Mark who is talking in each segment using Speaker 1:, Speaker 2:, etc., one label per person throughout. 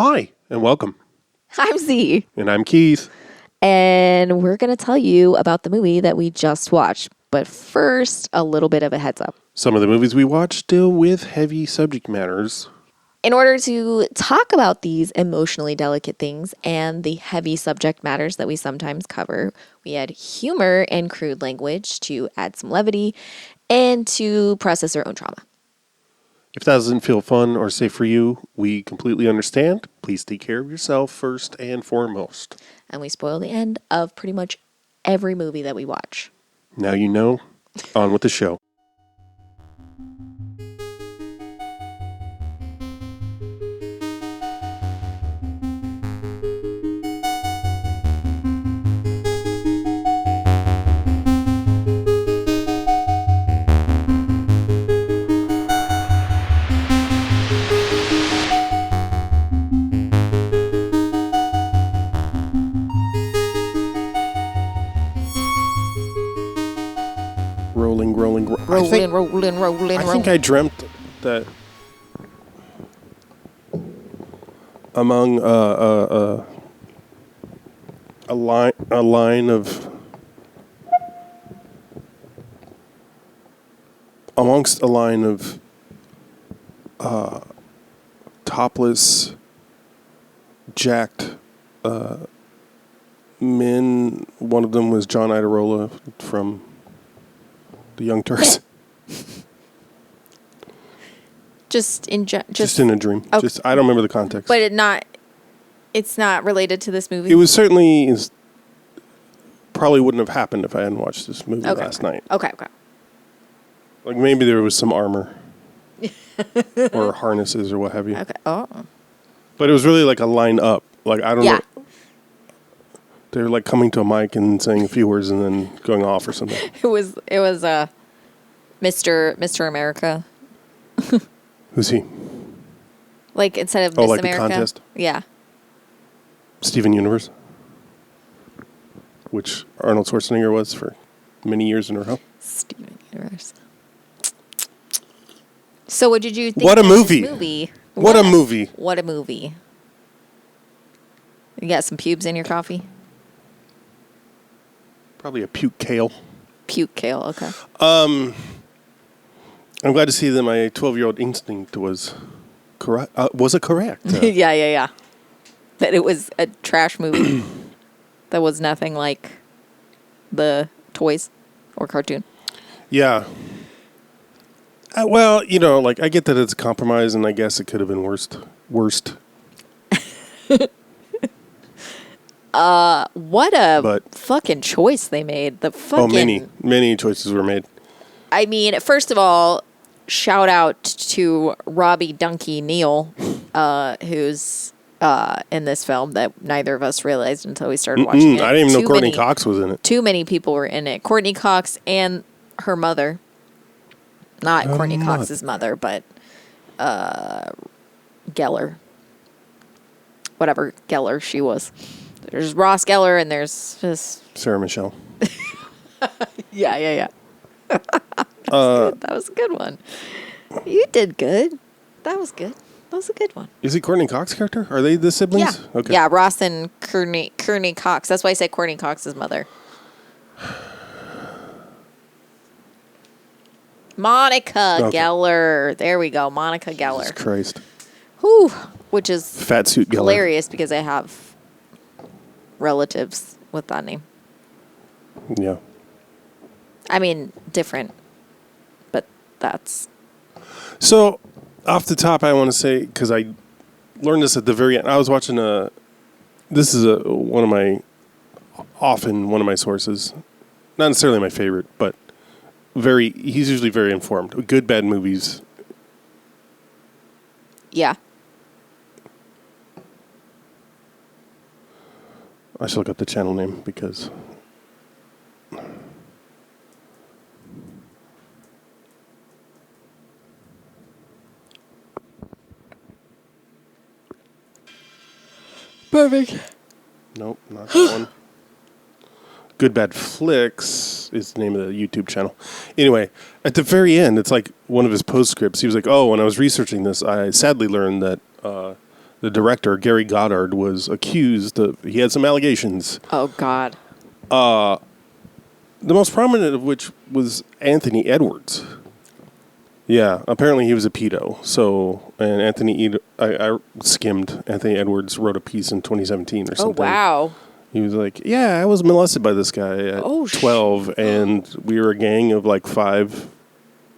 Speaker 1: Hi, and welcome.
Speaker 2: I'm Z.
Speaker 1: And I'm Keith.
Speaker 2: And we're going to tell you about the movie that we just watched. But first, a little bit of a heads up.
Speaker 1: Some of the movies we watch deal with heavy subject matters.
Speaker 2: In order to talk about these emotionally delicate things and the heavy subject matters that we sometimes cover, we add humor and crude language to add some levity and to process our own trauma.
Speaker 1: If that doesn't feel fun or safe for you, we completely understand. Please take care of yourself first and foremost.
Speaker 2: And we spoil the end of pretty much every movie that we watch.
Speaker 1: Now you know. On with the show.
Speaker 2: Rolling.
Speaker 1: I think I dreamt that among a line of amongst a line of topless, jacked men. One of them was John Idarola from the Young Turks.
Speaker 2: Just in
Speaker 1: a dream.
Speaker 2: Okay.
Speaker 1: I don't remember the context.
Speaker 2: But it's not related to this movie?
Speaker 1: It was certainly probably wouldn't have happened if I hadn't watched this movie last night.
Speaker 2: Okay.
Speaker 1: Like maybe there was some armor or harnesses or what have you.
Speaker 2: Okay. Oh.
Speaker 1: But it was really like a line up. Like I don't
Speaker 2: Yeah.
Speaker 1: know. They're like coming to a mic and saying a few words and then going off or something.
Speaker 2: It was Mr. America.
Speaker 1: Who's he?
Speaker 2: Like instead of Miss
Speaker 1: like
Speaker 2: America.
Speaker 1: the contest?
Speaker 2: Yeah.
Speaker 1: Steven Universe, which Arnold Schwarzenegger was for many years in a row.
Speaker 2: Steven Universe. So what did you think
Speaker 1: What a
Speaker 2: of
Speaker 1: movie.
Speaker 2: This movie?
Speaker 1: What a movie.
Speaker 2: What a movie. You got some pubes in your coffee?
Speaker 1: Probably a puke kale.
Speaker 2: Puke kale, okay.
Speaker 1: I'm glad to see that my 12-year-old instinct was correct. Was it correct?
Speaker 2: Yeah. That it was a trash movie that was nothing like the toys or cartoon.
Speaker 1: Yeah. Well, I get that it's a compromise, and I guess it could have been worst.
Speaker 2: What a fucking choice they made.
Speaker 1: Many choices were made.
Speaker 2: I mean, first of all, shout out to Robbie Donkey Neal, who's in this film that neither of us realized until we started watching it.
Speaker 1: I didn't even know Courtney Cox was in it.
Speaker 2: Too many people were in it. Courtney Cox and her mother. Not Courtney Cox's mother, but Geller. Whatever Geller she was. There's Ross Geller and there's just
Speaker 1: Sarah Michelle.
Speaker 2: Yeah. That was a good one. You did good. That was good. That was a good one.
Speaker 1: Is it Courtney Cox's character? Are they the siblings?
Speaker 2: Yeah.
Speaker 1: Okay.
Speaker 2: Yeah, Ross and Courtney Cox. That's why I said Courtney Cox's mother. Monica Geller. There we go. Monica Geller.
Speaker 1: Jesus Christ.
Speaker 2: Whew. Which is
Speaker 1: Fat suit Geller.
Speaker 2: Hilarious because I have relatives with that name.
Speaker 1: Yeah.
Speaker 2: I mean, different. But that's...
Speaker 1: So, off the top, I want to say, because I learned this at the very end. I was watching this is one of my sources. Not necessarily my favorite, but he's usually very informed. Good, bad movies.
Speaker 2: Yeah.
Speaker 1: I should look up the channel name because...
Speaker 2: Perfect.
Speaker 1: Nope, not that one. Good Bad Flicks is the name of the YouTube channel. Anyway, at the very end, it's like one of his postscripts. He was like, "Oh, when I was researching this, I sadly learned that the director, Gary Goddard, was accused of, he had some allegations.
Speaker 2: Oh, God.
Speaker 1: The most prominent of which was Anthony Edwards. Yeah, apparently he was a pedo. So, and I skimmed. Anthony Edwards wrote a piece in 2017 or something.
Speaker 2: Oh, wow.
Speaker 1: He was like, yeah, I was molested by this guy at 12, and we were a gang of like 5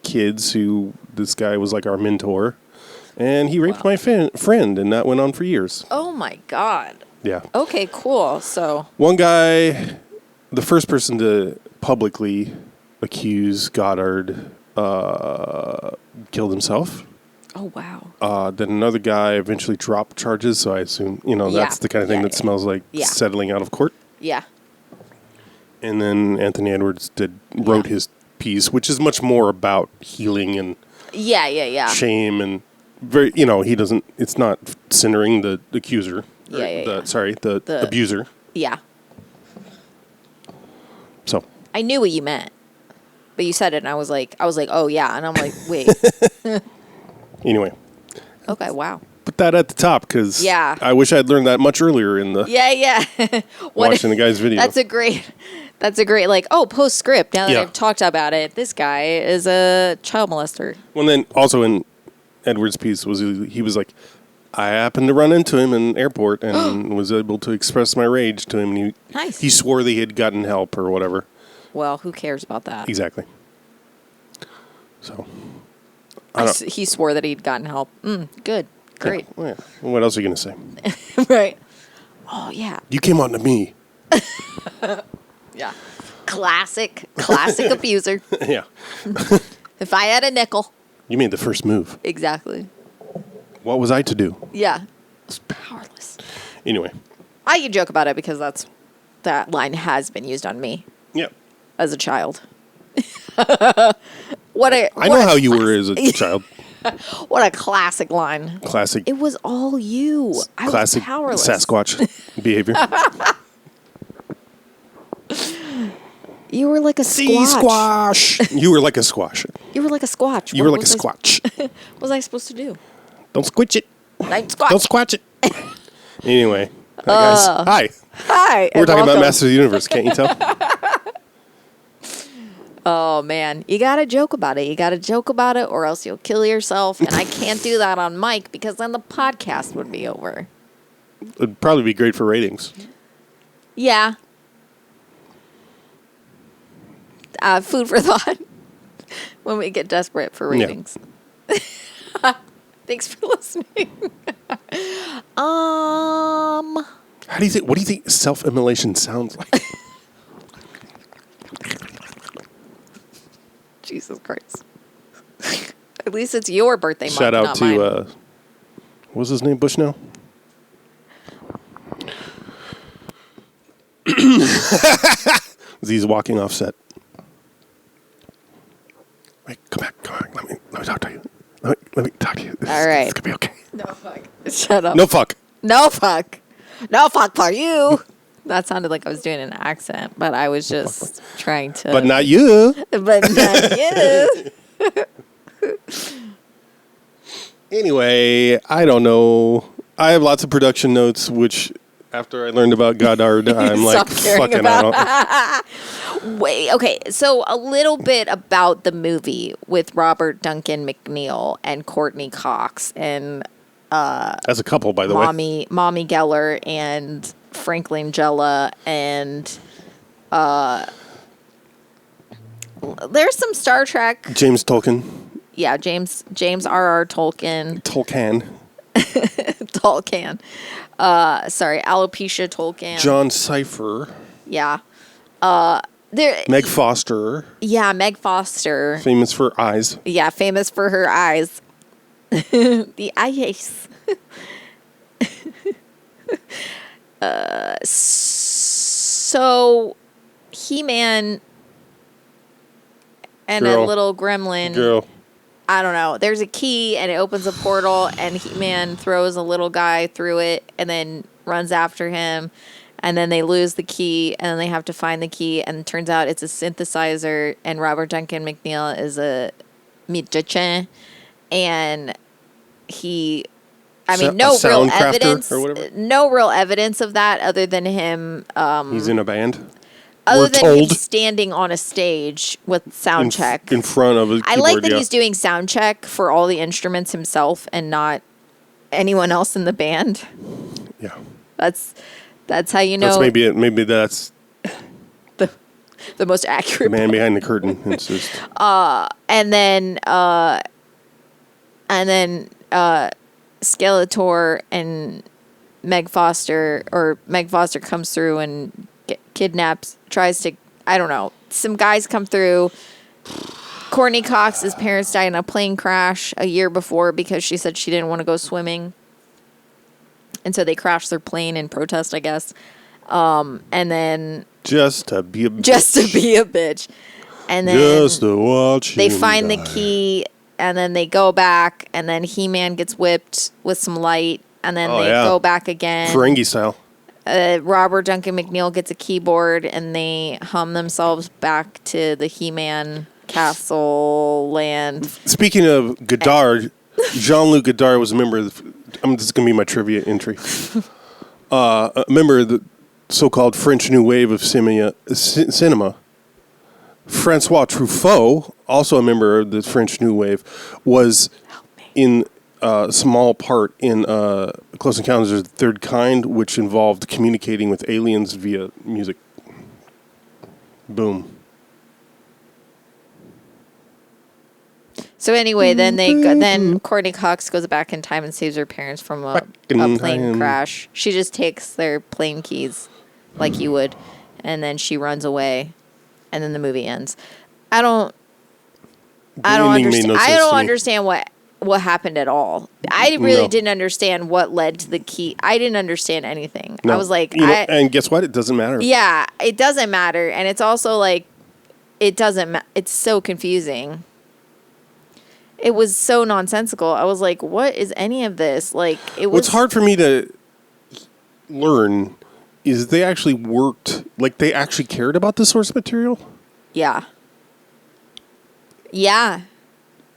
Speaker 1: kids who this guy was like our mentor. And he raped my friend, and that went on for years.
Speaker 2: Oh, my God.
Speaker 1: Yeah.
Speaker 2: Okay, cool. So,
Speaker 1: One guy, the first person to publicly accuse Goddard, killed himself.
Speaker 2: oh, wow.
Speaker 1: Then another guy eventually dropped charges, so I assume, that's the kind of thing that smells like settling out of court.
Speaker 2: Yeah.
Speaker 1: And then Anthony Edwards wrote his piece, which is much more about healing and shame and he doesn't, it's not centering the accuser. The abuser.
Speaker 2: Yeah.
Speaker 1: So.
Speaker 2: I knew what you meant, but you said it and I was like, oh yeah. And I'm like, wait.
Speaker 1: Anyway.
Speaker 2: Okay. Wow.
Speaker 1: Put that at the top because I wish I'd learned that much earlier in the watching the guy's video.
Speaker 2: That's a great like, postscript. Now that I've talked about it, this guy is a child molester.
Speaker 1: Well, then also in Edwards' piece he was like, I happened to run into him in an airport and was able to express my rage to him. And he swore that he had gotten help or whatever.
Speaker 2: Well, who cares about that?
Speaker 1: Exactly. So.
Speaker 2: He swore that he'd gotten help. Good. Great.
Speaker 1: Yeah. Well, what else are you going to
Speaker 2: say? Right. Oh, yeah.
Speaker 1: You came on to me.
Speaker 2: Yeah. Classic abuser.
Speaker 1: Yeah.
Speaker 2: If I had a nickel.
Speaker 1: You made the first move.
Speaker 2: Exactly.
Speaker 1: What was I to do?
Speaker 2: Yeah. It was powerless.
Speaker 1: Anyway.
Speaker 2: I can joke about it because that line has been used on me.
Speaker 1: Yeah.
Speaker 2: As a child.
Speaker 1: I know how you were as a child.
Speaker 2: What a classic line.
Speaker 1: Classic.
Speaker 2: It was all you. I was powerless.
Speaker 1: Sasquatch behavior.
Speaker 2: You were like a
Speaker 1: squash. You were like a squash.
Speaker 2: You were like a squatch.
Speaker 1: You were like a squatch.
Speaker 2: What was I supposed to do?
Speaker 1: Don't squitch it.
Speaker 2: Don't squatch.
Speaker 1: Don't squatch it. Anyway. Hi, guys. Hi.
Speaker 2: Hi.
Speaker 1: We're talking about Masters of the Universe. Can't you tell?
Speaker 2: Oh, man. You got to joke about it. You got to joke about it or else you'll kill yourself. And I can't do that on mic because then the podcast would be over.
Speaker 1: It'd probably be great for ratings.
Speaker 2: Yeah. Food for thought when we get desperate for ratings. Yeah. Thanks for listening.
Speaker 1: What do you think self-immolation sounds like?
Speaker 2: Jesus Christ. At least it's your birthday month,
Speaker 1: Shout out
Speaker 2: not
Speaker 1: to,
Speaker 2: mine.
Speaker 1: what was his name, Bushnell? He's walking off set. Wait, come back. Let me talk to you. Let me talk to you.
Speaker 2: All right.
Speaker 1: It's going to be okay.
Speaker 2: No fuck. Shut up.
Speaker 1: No fuck.
Speaker 2: No fuck. No fuck for you. That sounded like I was doing an accent, but I was just trying to.
Speaker 1: But not you.
Speaker 2: But not you.
Speaker 1: Anyway, I don't know. I have lots of production notes, which after I learned about Goddard, I'm like, fucking I don't.
Speaker 2: Wait, okay. So a little bit about the movie with Robert Duncan McNeil and Courtney Cox and
Speaker 1: as a couple, by the way.
Speaker 2: Mommy Geller and Frank Langella and there's some Star Trek.
Speaker 1: James Tolkien.
Speaker 2: Yeah, James R.R. Tolkien.
Speaker 1: Tolkien.
Speaker 2: Sorry, alopecia Tolkien.
Speaker 1: John Cipher.
Speaker 2: Yeah.
Speaker 1: Meg Foster.
Speaker 2: Yeah, Meg Foster.
Speaker 1: Famous for eyes.
Speaker 2: Yeah, famous for her eyes. The eyes. So, He-Man and a little gremlin.
Speaker 1: Girl.
Speaker 2: I don't know. There's a key and it opens a portal and He-Man throws a little guy through it and then runs after him. And then they lose the key and then they have to find the key. And it turns out it's a synthesizer and Robert Duncan McNeil is a magician. And he I mean,
Speaker 1: A
Speaker 2: no real
Speaker 1: sound crafter
Speaker 2: evidence.
Speaker 1: or whatever?
Speaker 2: No real evidence of that, other than him.
Speaker 1: He's in a band.
Speaker 2: Other
Speaker 1: We're
Speaker 2: than him
Speaker 1: told
Speaker 2: standing on a stage with sound check.
Speaker 1: in front of a keyboard.
Speaker 2: I like that
Speaker 1: yeah.
Speaker 2: he's doing sound check for all the instruments himself and not anyone else in the band.
Speaker 1: Yeah.
Speaker 2: That's how you know
Speaker 1: That's maybe it. Maybe that's
Speaker 2: the most
Speaker 1: the
Speaker 2: accurate.
Speaker 1: man behind the curtain. It's just
Speaker 2: And then Skeletor and Meg Foster comes through and kidnaps, tries to, I don't know, some guys come through. Courtney Cox's parents died in a plane crash a year before because she said she didn't want to go swimming. And so they crashed their plane in protest, I guess. And then
Speaker 1: just to be a
Speaker 2: bitch. And then
Speaker 1: just to watch.
Speaker 2: they
Speaker 1: him
Speaker 2: find
Speaker 1: die.
Speaker 2: the key, and then they go back, and then He-Man gets whipped with some light, and then they go back again.
Speaker 1: Ferengi style.
Speaker 2: Robert Duncan McNeil gets a keyboard, and they hum themselves back to the He-Man castle land.
Speaker 1: Speaking of Godard, Jean-Luc Godard was a member of the, this is going to be my trivia entry. A member of the so-called French New Wave of cinema. Francois Truffaut, also a member of the French New Wave, was in a small part in Close Encounters of the Third Kind, which involved communicating with aliens via music. Boom.
Speaker 2: So anyway, then Courtney Cox goes back in time and saves her parents from a plane crash. She just takes their plane keys, like you would, and then she runs away, and then the movie ends. I don't understand what happened at all. I really didn't understand what led to the key. I didn't understand anything.
Speaker 1: No.
Speaker 2: I was like,
Speaker 1: and guess what? It doesn't matter.
Speaker 2: Yeah, it doesn't matter, and it's also like, it's so confusing. It was so nonsensical. I was like, what is any of this? Like, it was.
Speaker 1: What's hard for me to learn is they actually worked, like they actually cared about the source material.
Speaker 2: Yeah. Yeah.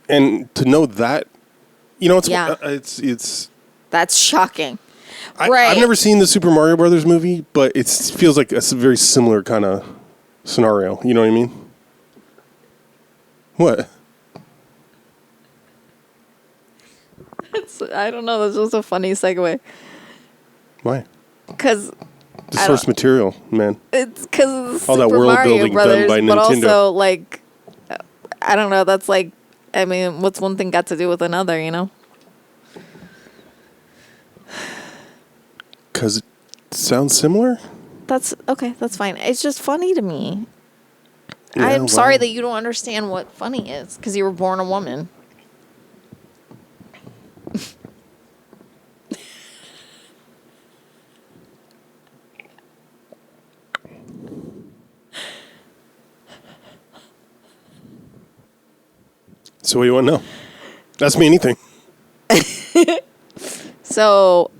Speaker 1: And to know that, it's
Speaker 2: Yeah.
Speaker 1: it's
Speaker 2: That's shocking.
Speaker 1: right. I've never seen the Super Mario Brothers movie, but it feels like a very similar kind of scenario. You know what I mean? What?
Speaker 2: I don't know. That's just a funny segue.
Speaker 1: Why?
Speaker 2: Because
Speaker 1: the source material, man.
Speaker 2: It's because
Speaker 1: all that world
Speaker 2: Mario
Speaker 1: building
Speaker 2: Brothers,
Speaker 1: done by
Speaker 2: but
Speaker 1: Nintendo.
Speaker 2: also like, I don't know. That's like, I mean, what's one thing got to do with another? You know?
Speaker 1: Because it sounds similar.
Speaker 2: That's okay. That's fine. It's just funny to me.
Speaker 1: Yeah,
Speaker 2: I'm sorry that you don't understand what funny is because you were born a woman.
Speaker 1: So what do you want to know? Ask me anything.
Speaker 2: So,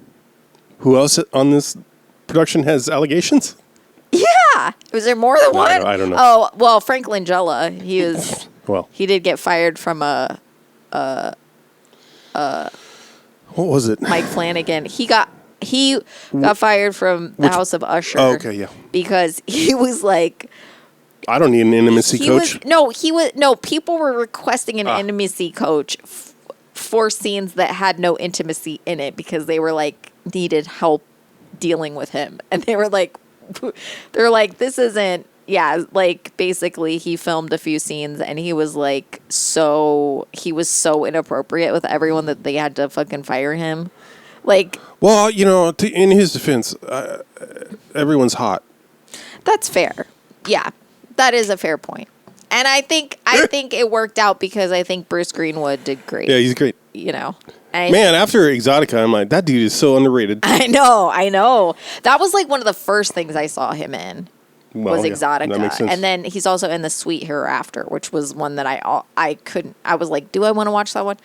Speaker 1: who else on this production has allegations?
Speaker 2: yeah, was there more than
Speaker 1: No,
Speaker 2: one?
Speaker 1: I don't know.
Speaker 2: Oh well, Frank Langella. He was.
Speaker 1: Well,
Speaker 2: he did get fired from
Speaker 1: what was it?
Speaker 2: Mike Flanagan. He got fired from the House of Usher.
Speaker 1: Oh, okay, yeah.
Speaker 2: Because he was like.
Speaker 1: I don't need an intimacy coach.
Speaker 2: People were requesting an intimacy coach for scenes that had no intimacy in it because they were like needed help dealing with him. And they're like, this isn't, like basically he filmed a few scenes and he was so inappropriate with everyone that they had to fucking fire him. Like,
Speaker 1: well, in his defense, everyone's hot.
Speaker 2: That's fair. Yeah. That is a fair point. And I think it worked out because I think Bruce Greenwood did great.
Speaker 1: Yeah, he's great.
Speaker 2: Man,
Speaker 1: after Exotica, I'm like, that dude is so underrated.
Speaker 2: I know. That was like one of the first things I saw him in was Exotica.
Speaker 1: That makes sense.
Speaker 2: And then he's also in The Sweet Hereafter, which was one that I was like, do I want to watch that one?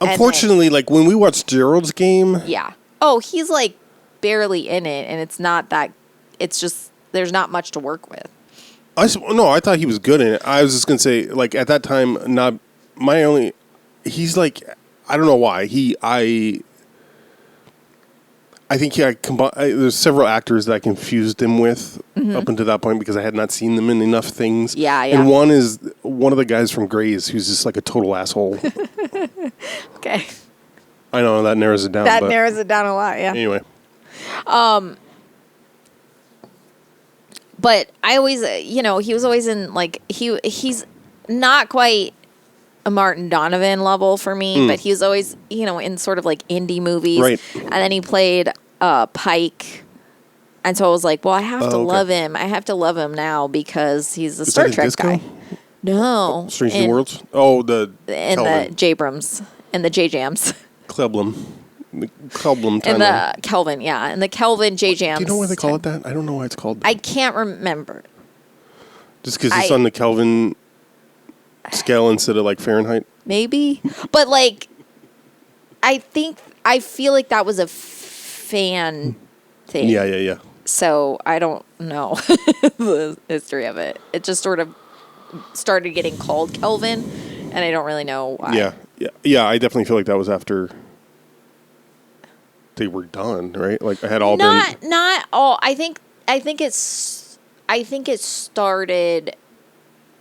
Speaker 1: Unfortunately, like when we watched Gerald's Game.
Speaker 2: Yeah. Oh, he's like barely in it, and it's not that, it's just, there's not much to work with.
Speaker 1: I thought he was good in it. I was just going to say, like, at that time, he's like, I don't know why I think there's several actors that I confused him with up until that point because I had not seen them in enough things.
Speaker 2: Yeah.
Speaker 1: And one is one of the guys from Grays who's just like a total asshole.
Speaker 2: Okay.
Speaker 1: I know that narrows it down.
Speaker 2: That narrows it down a lot. Yeah.
Speaker 1: Anyway.
Speaker 2: But I always, he was always in like he's not quite a Martin Donovan level for me, but he was always, in sort of like indie movies.
Speaker 1: Right.
Speaker 2: And then he played Pike. And so I was like, well, I have to love him. I have to love him now because he's a Star Trek guy. No.
Speaker 1: Strange New Worlds? Oh, the
Speaker 2: J-Brams. And the J-Jams.
Speaker 1: Kelblum. The Kelblum timeline.
Speaker 2: And the Kelvin, yeah. And the Kelvin J-Jams.
Speaker 1: Do you know why they call it that? I don't know why it's called that.
Speaker 2: I can't remember.
Speaker 1: Just because it's on the Kelvin scale instead of like Fahrenheit?
Speaker 2: Maybe. But like, I feel like that was a fan thing.
Speaker 1: Yeah.
Speaker 2: So I don't know the history of it. It just sort of started getting called Kelvin, and I don't really know why.
Speaker 1: Yeah. I definitely feel like that was after they were done, right? Like I had all
Speaker 2: not all. I think it started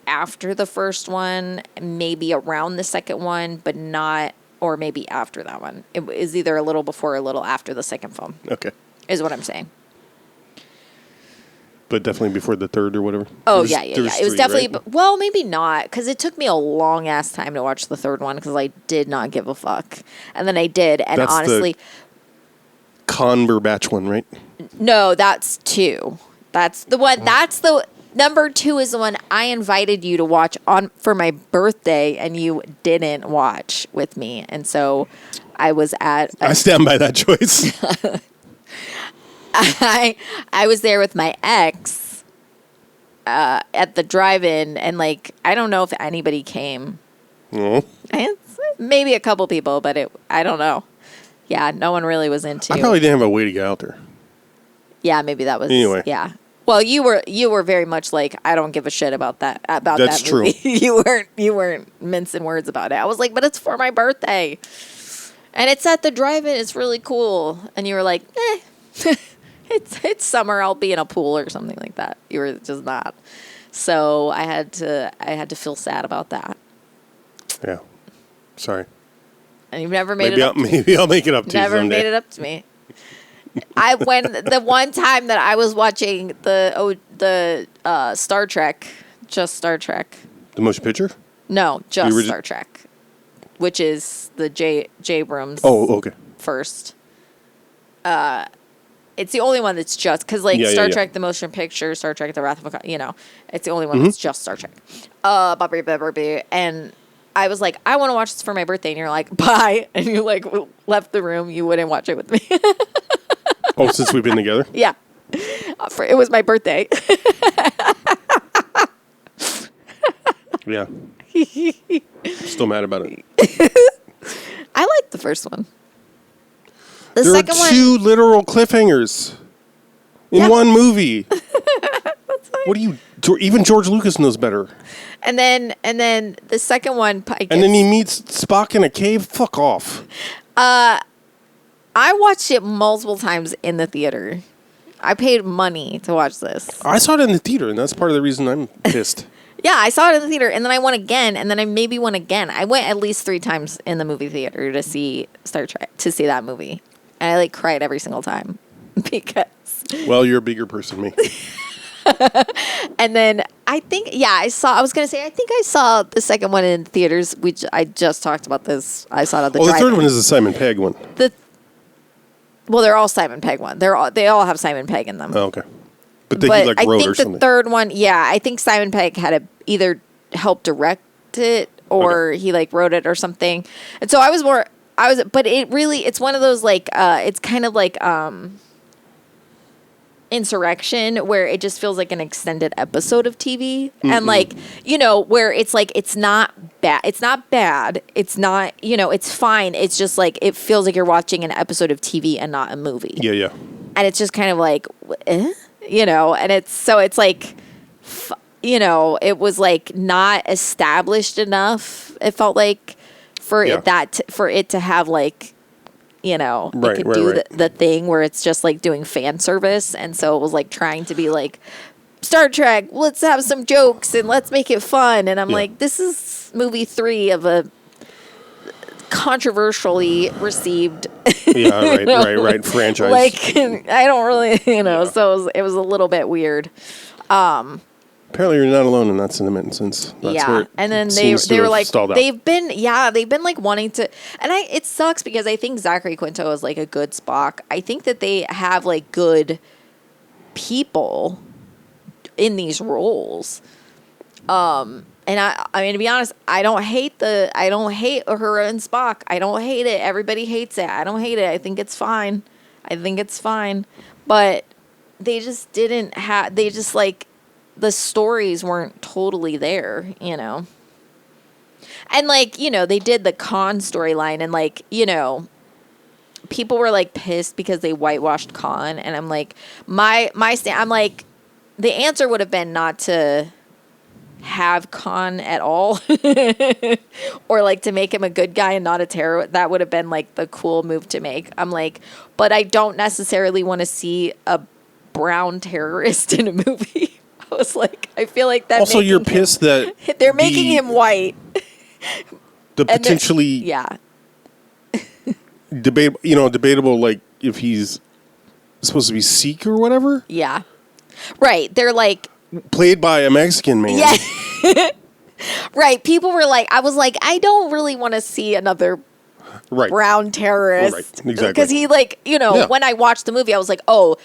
Speaker 2: after the first one, maybe around the second one, but not, or maybe after that one. It is either a little before or a little after the second film.
Speaker 1: Okay.
Speaker 2: Is what I'm saying.
Speaker 1: But definitely before the third or whatever.
Speaker 2: Oh, yeah. It was definitely,
Speaker 1: right?
Speaker 2: well, maybe not, because it took me a long ass time to watch the third one because I did not give a fuck. And then I did, and
Speaker 1: That's
Speaker 2: honestly.
Speaker 1: The Cumberbatch one, right?
Speaker 2: No, that's 2. That's the one, number 2 is the one I invited you to watch for my birthday, and you didn't watch with me. And so I was
Speaker 1: I stand by that choice.
Speaker 2: I was there with my ex at the drive-in, and like I don't know if anybody came.
Speaker 1: Oh.
Speaker 2: Maybe a couple people, but I don't know. Yeah, no one really was into.
Speaker 1: I probably didn't have a way to get out there.
Speaker 2: Yeah, maybe that was.
Speaker 1: Anyway.
Speaker 2: Yeah. Well, you were very much like, I don't give a shit about that.
Speaker 1: That's
Speaker 2: that movie.
Speaker 1: true.
Speaker 2: You weren't mincing words about it. I was like, but it's for my birthday, and it's at the drive-in. It's really cool. And you were like, it's summer. I'll be in a pool or something like that. You were just not. So I had to feel sad about that.
Speaker 1: Yeah. Sorry.
Speaker 2: And you've never made it up.
Speaker 1: Maybe I'll make it up to you someday.
Speaker 2: Never made it up to me. When the one time that I was watching the Star Trek, just Star Trek.
Speaker 1: The motion picture?
Speaker 2: No, just Star Trek, which is the J-Brams.
Speaker 1: Oh, okay.
Speaker 2: First. It's the only one that's just because Star Trek, the motion picture, Star Trek, the Wrath of Khan, it's the only one that's just Star Trek. And I was like, I want to watch this for my birthday, and you're like, bye, and you like left the room. You wouldn't watch it with me.
Speaker 1: Oh, since we've been together?
Speaker 2: Yeah. It was my birthday.
Speaker 1: Yeah. Still mad about it.
Speaker 2: I liked the first one. The
Speaker 1: there
Speaker 2: second
Speaker 1: are 2 literal cliffhangers in one movie. What do you... Even George Lucas knows better.
Speaker 2: And then the second one...
Speaker 1: And then he meets Spock in a cave? Fuck off.
Speaker 2: I watched it multiple times in the theater. I paid money to watch this.
Speaker 1: I saw it in the theater, and that's part of the reason I'm pissed.
Speaker 2: Yeah, I saw it in the theater, and then I went again, and then I maybe went again. I went at least 3 times in the movie theater to see Star Trek, to see that movie. And I cried every single time because...
Speaker 1: Well, you're a bigger person than me.
Speaker 2: And then I think, I think I saw the second one in theaters. I just talked about this. I saw it at the drive-in.
Speaker 1: The third one is the Simon Pegg one.
Speaker 2: Well, they're all Simon Pegg one. They all have Simon Pegg in them.
Speaker 1: Oh, okay. But he wrote or something.
Speaker 2: I think the third one, I think Simon Pegg had either helped direct it or he wrote it or something. And so but it's one of those it's kind of like Insurrection, where it just feels like an extended episode of TV. And where it's not bad. It's not bad. It's not, it's fine. It's just it feels like you're watching an episode of TV and not a movie.
Speaker 1: Yeah.
Speaker 2: And it's just kind of and it's it was not established enough. It felt like for
Speaker 1: Yeah.
Speaker 2: for it to have like, you know,
Speaker 1: Right,
Speaker 2: it could
Speaker 1: right,
Speaker 2: do
Speaker 1: right.
Speaker 2: the thing where it's just like doing fan service, and so it was like trying to be like Star Trek, let's have some jokes and let's make it fun. And I'm
Speaker 1: Yeah.
Speaker 2: like, this is movie 3 of a controversially received
Speaker 1: Yeah, right,
Speaker 2: know,
Speaker 1: right. Franchise.
Speaker 2: like I don't really, you know,
Speaker 1: Yeah.
Speaker 2: so it was a little bit weird.
Speaker 1: Apparently, you're not alone in that sentiment, since that's where
Speaker 2: Yeah,
Speaker 1: it
Speaker 2: and then
Speaker 1: seems to
Speaker 2: they were
Speaker 1: have
Speaker 2: like
Speaker 1: stalled out.
Speaker 2: they've been like wanting to, and it sucks because I think Zachary Quinto is like a good Spock. I think that they have like good people in these roles. And I mean, to be honest, I don't hate her and Spock. I don't hate it. Everybody hates it. I don't hate it. I think it's fine. But they just didn't have. They just like the stories weren't totally there, you know. And like, you know, they did the Khan storyline, and like, you know, people were like pissed because they whitewashed Khan, and I'm like, I'm like, the answer would have been not to have Khan at all, or like to make him a good guy and not a terrorist. That would have been like the cool move to make. I'm like, but I don't necessarily want to see a brown terrorist in a movie. I was like, I feel like that.
Speaker 1: Also, you're pissed that
Speaker 2: they're making him white.
Speaker 1: The potentially
Speaker 2: Yeah.
Speaker 1: debatable, like if he's supposed to be Sikh or whatever,
Speaker 2: Yeah. Right. They're like,
Speaker 1: played by a Mexican man.
Speaker 2: yeah. Right. People were like, I was like, I don't really want to see another
Speaker 1: Right.
Speaker 2: brown terrorist.
Speaker 1: Right, exactly.
Speaker 2: Because he, like, you know,
Speaker 1: Yeah.
Speaker 2: when I watched the movie, I was like, oh,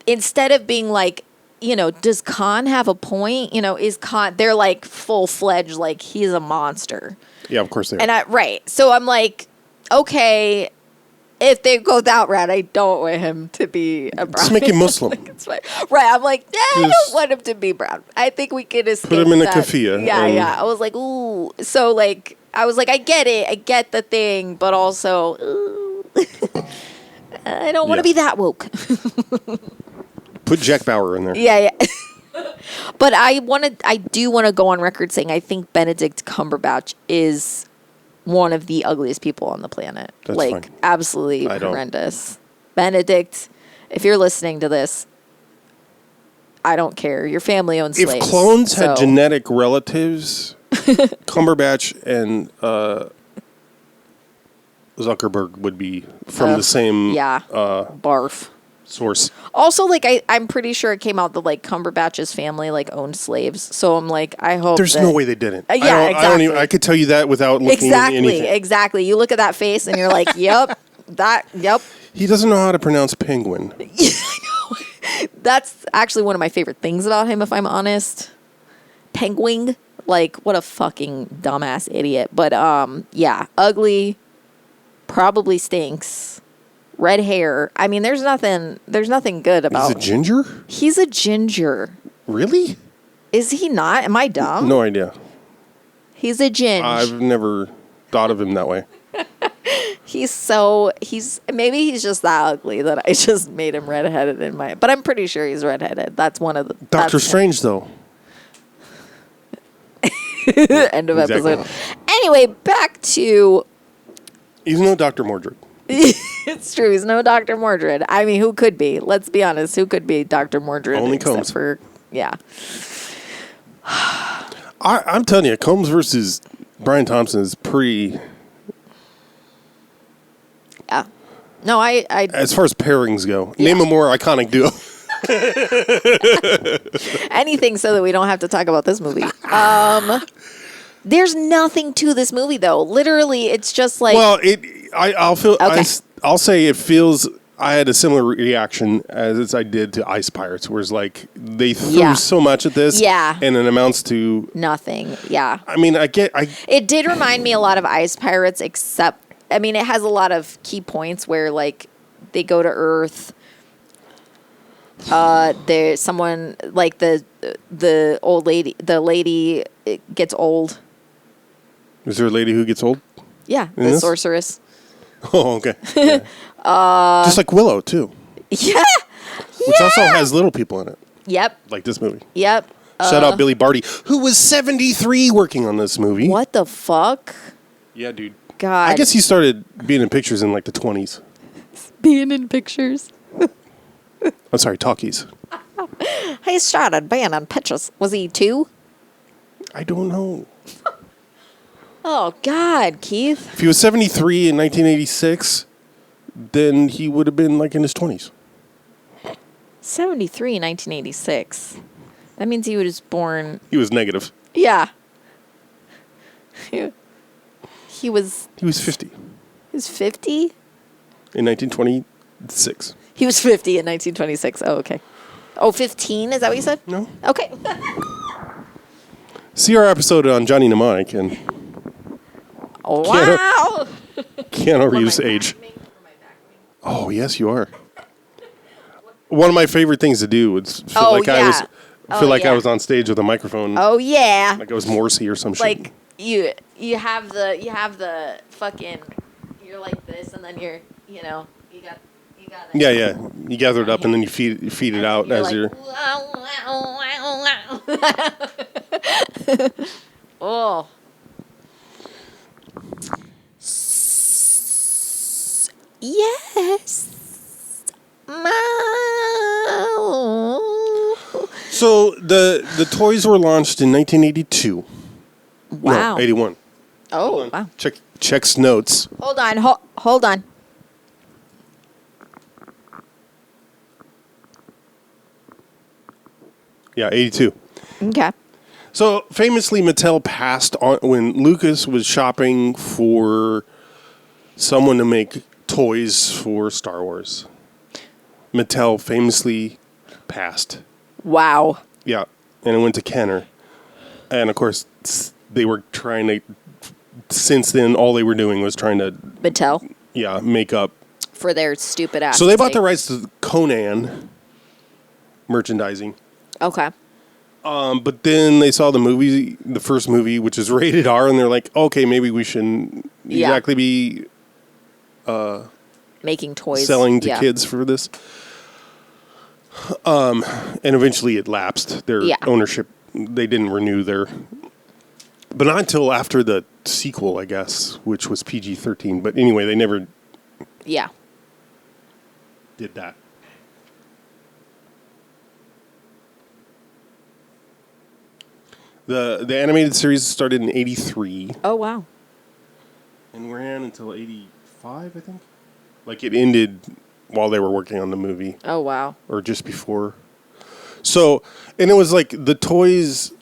Speaker 2: instead of being like, you know, does Khan have a point? You know, is Khan, they're like full fledged, like he's a monster.
Speaker 1: Yeah, of course they are.
Speaker 2: And right. So I'm like, okay, if they go that route, I don't want him to be a brown.
Speaker 1: Just make him Muslim.
Speaker 2: It's fine. Right. I'm like, I
Speaker 1: Just
Speaker 2: don't want him to be brown. I think we could escape
Speaker 1: him in a
Speaker 2: that.
Speaker 1: keffiyeh
Speaker 2: Yeah,
Speaker 1: and-
Speaker 2: yeah. I was like, ooh. So like, I was like, I get it. I get the thing, but also, ooh. I don't want to
Speaker 1: Yeah.
Speaker 2: be that woke.
Speaker 1: Put Jack Bauer in there.
Speaker 2: Yeah, yeah. But I do want to go on record saying I think Benedict Cumberbatch is one of the ugliest people on the planet.
Speaker 1: That's
Speaker 2: like
Speaker 1: fine.
Speaker 2: absolutely
Speaker 1: I don't.
Speaker 2: horrendous. Benedict, if you're listening to this, I don't care. Your family owns
Speaker 1: If
Speaker 2: slaves.
Speaker 1: clones had
Speaker 2: so-
Speaker 1: genetic relatives, Cumberbatch and Zuckerberg would be from the same
Speaker 2: yeah, barf.
Speaker 1: source.
Speaker 2: Also, like I'm pretty sure it came out that like Cumberbatch's family like owned slaves. So I'm like, I hope
Speaker 1: There's
Speaker 2: that-
Speaker 1: no way they didn't.
Speaker 2: Yeah,
Speaker 1: I don't
Speaker 2: exactly.
Speaker 1: even, I could tell you that without looking
Speaker 2: Exactly,
Speaker 1: at anything.
Speaker 2: exactly. You look at that face and you're like, yep, yep.
Speaker 1: He doesn't know how to pronounce penguin.
Speaker 2: That's actually one of my favorite things about him, if I'm honest. Penguin, like what a fucking dumbass idiot. But yeah, ugly, probably stinks. Red hair. I mean, there's nothing good about.
Speaker 1: He's a ginger?
Speaker 2: He's a ginger.
Speaker 1: Really?
Speaker 2: Is he not? Am I dumb?
Speaker 1: No idea.
Speaker 2: He's a ginger.
Speaker 1: I've never thought of him that way.
Speaker 2: Maybe he's just that ugly that I just made him redheaded in my. But I'm pretty sure he's redheaded. That's one of the.
Speaker 1: Doctor
Speaker 2: that's
Speaker 1: Strange, though.
Speaker 2: End of
Speaker 1: Exactly.
Speaker 2: episode. Anyway, back to.
Speaker 1: He's no Dr. Mordred.
Speaker 2: It's true. He's no Dr. Mordred. I mean, who could be? Let's be honest. Who could be Dr. Mordred?
Speaker 1: Only
Speaker 2: except
Speaker 1: Combs.
Speaker 2: For, yeah.
Speaker 1: I'm telling you, Combs versus Brian Thompson is pretty.
Speaker 2: Yeah. No, I
Speaker 1: As far as pairings go,
Speaker 2: Yeah.
Speaker 1: name a more iconic duo.
Speaker 2: anything so that we don't have to talk about this movie. There's nothing to this movie though. Literally, it's just like
Speaker 1: Well, I'll feel.
Speaker 2: Okay.
Speaker 1: I'll say it feels. I had a similar reaction as I did to Ice Pirates, where it's like they threw
Speaker 2: Yeah.
Speaker 1: so much at this,
Speaker 2: Yeah.
Speaker 1: and it amounts to.
Speaker 2: nothing. Yeah.
Speaker 1: I mean,
Speaker 2: It did remind me a lot of Ice Pirates, except I mean, it has a lot of key points where like they go to Earth. There's someone like the old lady. The lady gets old.
Speaker 1: Is there a lady who gets old?
Speaker 2: Yeah,
Speaker 1: In
Speaker 2: the
Speaker 1: this?
Speaker 2: sorceress.
Speaker 1: Oh, okay. Yeah. Just like Willow too,
Speaker 2: Yeah.
Speaker 1: which also has little people in it,
Speaker 2: Yep.
Speaker 1: like this movie.
Speaker 2: Yep.
Speaker 1: Shout out Billy Barty, who was 73 working on this movie.
Speaker 2: What the fuck?
Speaker 1: Yeah, dude.
Speaker 2: God.
Speaker 1: I guess he started being in pictures in like the 20s.
Speaker 2: being in pictures.
Speaker 1: I'm sorry, talkies.
Speaker 2: He started being in pictures. Was he 2?
Speaker 1: I don't know.
Speaker 2: Oh, God, Keith.
Speaker 1: If he was 73 in 1986, then he would have been like in his 20s.
Speaker 2: 73 in 1986. That means he was born...
Speaker 1: He was negative.
Speaker 2: Yeah. He was...
Speaker 1: He was 50
Speaker 2: He was 50?
Speaker 1: in 1926.
Speaker 2: He was 50 in 1926. Oh, okay. Oh, 15? Is that what you said?
Speaker 1: No.
Speaker 2: Okay.
Speaker 1: See our episode on Johnny Mnemonic and
Speaker 2: Wow.
Speaker 1: Keanu Reeves' age. Oh, yes, you are. One of my favorite things to do was feel
Speaker 2: Oh,
Speaker 1: like I was
Speaker 2: yeah.
Speaker 1: feel
Speaker 2: Oh,
Speaker 1: like I
Speaker 2: yeah.
Speaker 1: was on stage with a microphone,
Speaker 2: Oh, yeah.
Speaker 1: like I was Morrissey or some shit.
Speaker 2: Like, you have the fucking... You're like this, and then you're, you got it.
Speaker 1: Yeah, yeah. You gather it up and then you feed it out
Speaker 2: You're
Speaker 1: as
Speaker 2: like,
Speaker 1: you're.
Speaker 2: Oh. Yes.
Speaker 1: So the toys were launched in 1982.
Speaker 2: Wow.
Speaker 1: No, 81.
Speaker 2: Oh, wow.
Speaker 1: Checks notes.
Speaker 2: Hold on. Hold on.
Speaker 1: Yeah, 82.
Speaker 2: Okay.
Speaker 1: So famously, Mattel passed on when Lucas was shopping for someone to make toys for Star Wars. Mattel famously passed.
Speaker 2: Wow.
Speaker 1: Yeah, and it went to Kenner, and of course they were trying to. Since then, all they were doing was trying to,
Speaker 2: Mattel
Speaker 1: make up.
Speaker 2: for their stupid ass.
Speaker 1: So they bought
Speaker 2: mistake.
Speaker 1: the rights to Conan merchandising.
Speaker 2: Okay.
Speaker 1: But then they saw the first movie, which is rated R, and they're like, okay, maybe we shouldn't
Speaker 2: Yeah.
Speaker 1: exactly be
Speaker 2: Making toys.
Speaker 1: selling to
Speaker 2: Yeah.
Speaker 1: kids for this. And eventually it lapsed. Their
Speaker 2: Yeah.
Speaker 1: ownership, they didn't renew their... But not until after the sequel, I guess, which was PG-13. But anyway, they never
Speaker 2: Yeah.
Speaker 1: did that. The animated series started in 83
Speaker 2: Oh, wow.
Speaker 1: and ran until 85, I think. Like it ended while they were working on the movie
Speaker 2: Oh, wow.
Speaker 1: or just before. So, and it was like the toys,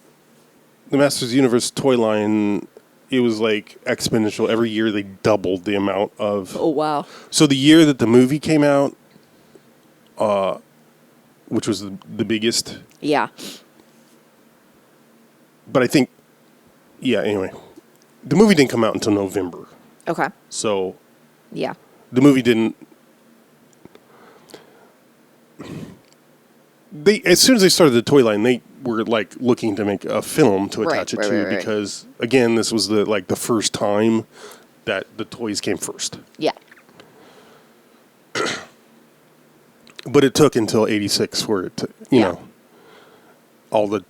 Speaker 1: the Masters Universe toy line, it was like exponential. Every year they doubled the amount of.
Speaker 2: Oh, wow.
Speaker 1: So the year that the movie came out, which was the biggest,
Speaker 2: Yeah.
Speaker 1: but I think, yeah, anyway, the movie didn't come out until November.
Speaker 2: Okay.
Speaker 1: So
Speaker 2: Yeah.
Speaker 1: the movie didn't. They as soon as they started the toy line, they were like looking to make a film to attach it to
Speaker 2: right.
Speaker 1: because again, this was the first time that the toys came first.
Speaker 2: Yeah.
Speaker 1: But it took until '86 for it to, you
Speaker 2: Yeah.
Speaker 1: know, all the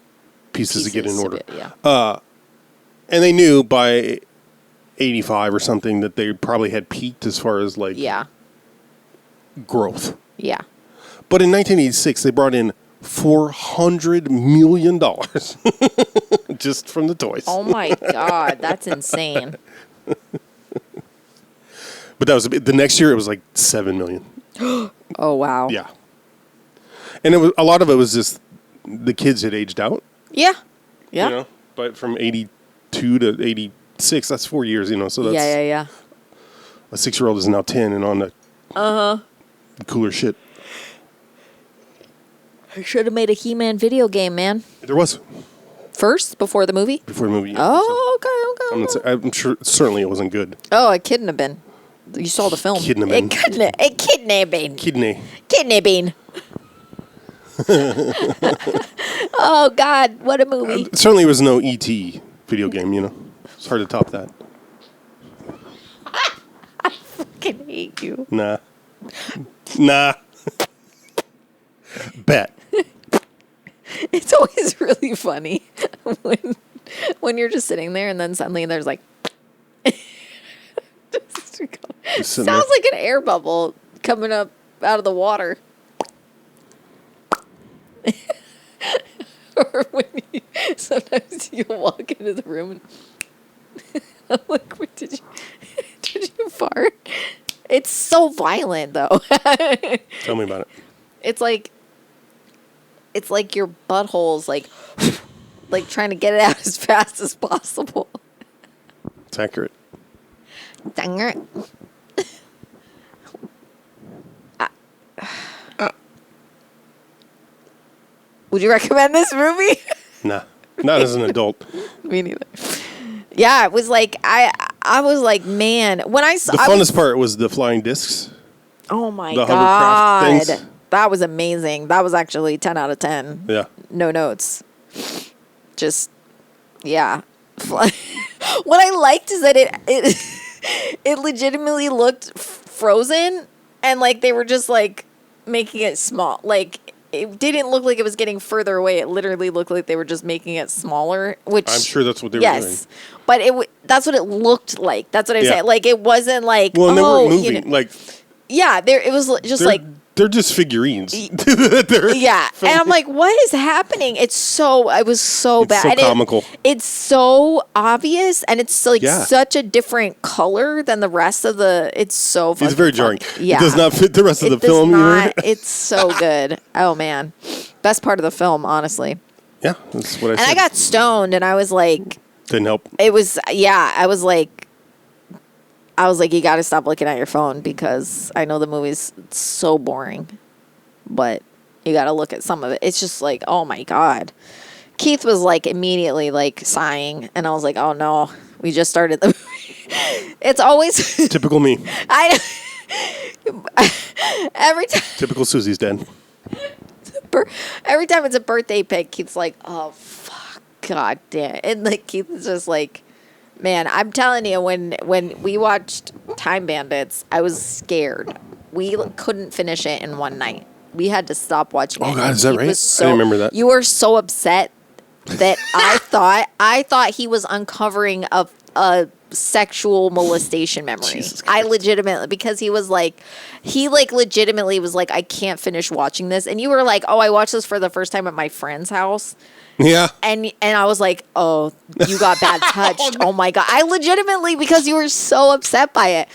Speaker 1: pieces to get in order.
Speaker 2: Yeah.
Speaker 1: And they knew by '85 or something that they probably had peaked as far as like
Speaker 2: Yeah.
Speaker 1: growth.
Speaker 2: Yeah.
Speaker 1: But in 1986, they brought in $400 million just from the toys.
Speaker 2: Oh, my God. That's insane.
Speaker 1: But that was the next year. It was like $7 million.
Speaker 2: Oh, wow.
Speaker 1: Yeah, and it was a lot of it was just the kids had aged out.
Speaker 2: Yeah. Yeah.
Speaker 1: You know, but from 82 to 86, that's 4 years. You know, so that's
Speaker 2: Yeah.
Speaker 1: a 6-year-old is now 10 and on the cooler shit.
Speaker 2: I should have made a He-Man video game, man.
Speaker 1: There was
Speaker 2: First, before the movie?
Speaker 1: before the movie.
Speaker 2: Oh, okay.
Speaker 1: I'm sure certainly it wasn't good.
Speaker 2: Oh, it couldn't have been. You saw the film.
Speaker 1: Couldn't have been.
Speaker 2: It couldn't have been.
Speaker 1: Kidney.
Speaker 2: Kidney bean. Oh, God. What a movie.
Speaker 1: Certainly was no E.T. video game. You know, it's hard to top that.
Speaker 2: I fucking hate you.
Speaker 1: Nah. Bet.
Speaker 2: It's always really funny when you're just sitting there and then suddenly there's like
Speaker 1: Just sitting
Speaker 2: Sounds
Speaker 1: there.
Speaker 2: like an air bubble coming up out of the water. Or when sometimes you walk into the room and I'm like, wait, did you fart? It's so violent though.
Speaker 1: Tell me about it.
Speaker 2: It's like your butthole's like trying to get it out as fast as possible.
Speaker 1: It's accurate.
Speaker 2: Dang it. Would you recommend this movie?
Speaker 1: Nah, not as an adult.
Speaker 2: Me neither. Yeah, it was like I was like, man, when I saw
Speaker 1: The funnest part was the flying discs.
Speaker 2: oh my
Speaker 1: the
Speaker 2: god,
Speaker 1: hovercraft things.
Speaker 2: that was amazing. That was actually 10 out of 10.
Speaker 1: Yeah.
Speaker 2: No notes. Just yeah. What I liked is that it legitimately looked frozen, and like they were just like making it small. Like it didn't look like it was getting further away. It literally looked like they were just making it smaller. Which
Speaker 1: I'm sure that's what they were doing.
Speaker 2: but that's what it looked like. That's what I'm
Speaker 1: Yeah.
Speaker 2: saying. Like it wasn't like
Speaker 1: Well, and they weren't
Speaker 2: you
Speaker 1: moving.
Speaker 2: know-
Speaker 1: Like
Speaker 2: yeah, there it was just like
Speaker 1: they're just figurines.
Speaker 2: yeah, and I'm like, what is happening? It was so
Speaker 1: It's
Speaker 2: bad.
Speaker 1: so
Speaker 2: And
Speaker 1: comical.
Speaker 2: it's so obvious, and it's like
Speaker 1: Yeah.
Speaker 2: such a different color than the rest of the. It's so.
Speaker 1: It's very jarring.
Speaker 2: Yeah,
Speaker 1: It does not fit the rest of the
Speaker 2: does
Speaker 1: film either.
Speaker 2: It's so good. Oh man, best part of the film, honestly.
Speaker 1: Yeah, that's what I
Speaker 2: And
Speaker 1: said.
Speaker 2: I got stoned, and I was like,
Speaker 1: Didn't help.
Speaker 2: it was I was like, you got to stop looking at your phone because I know the movie's so boring, but you got to look at some of it. It's just like, oh my god. Keith was like immediately like sighing, and I was like, oh no, we just started the movie. It's always
Speaker 1: Typical me.
Speaker 2: I every time.
Speaker 1: Typical Susie's dead.
Speaker 2: Every time it's a birthday pic, Keith's like, oh, fuck, god damn. And like, Keith is just like, man, I'm telling you, when we watched Time Bandits, I was scared. We couldn't finish it in one night. We had to stop watching it.
Speaker 1: Oh, God,
Speaker 2: And
Speaker 1: is that
Speaker 2: Keith
Speaker 1: right?
Speaker 2: was
Speaker 1: I didn't remember that.
Speaker 2: You were so upset that I thought he was uncovering a sexual molestation memory.
Speaker 1: Jesus
Speaker 2: I
Speaker 1: Christ.
Speaker 2: legitimately, because he legitimately was like, I can't finish watching this. And you were like, oh, I watched this for the first time at my friend's house.
Speaker 1: Yeah.
Speaker 2: And I was like, oh, you got bad touched. Oh my god. I legitimately, because you were so upset by it.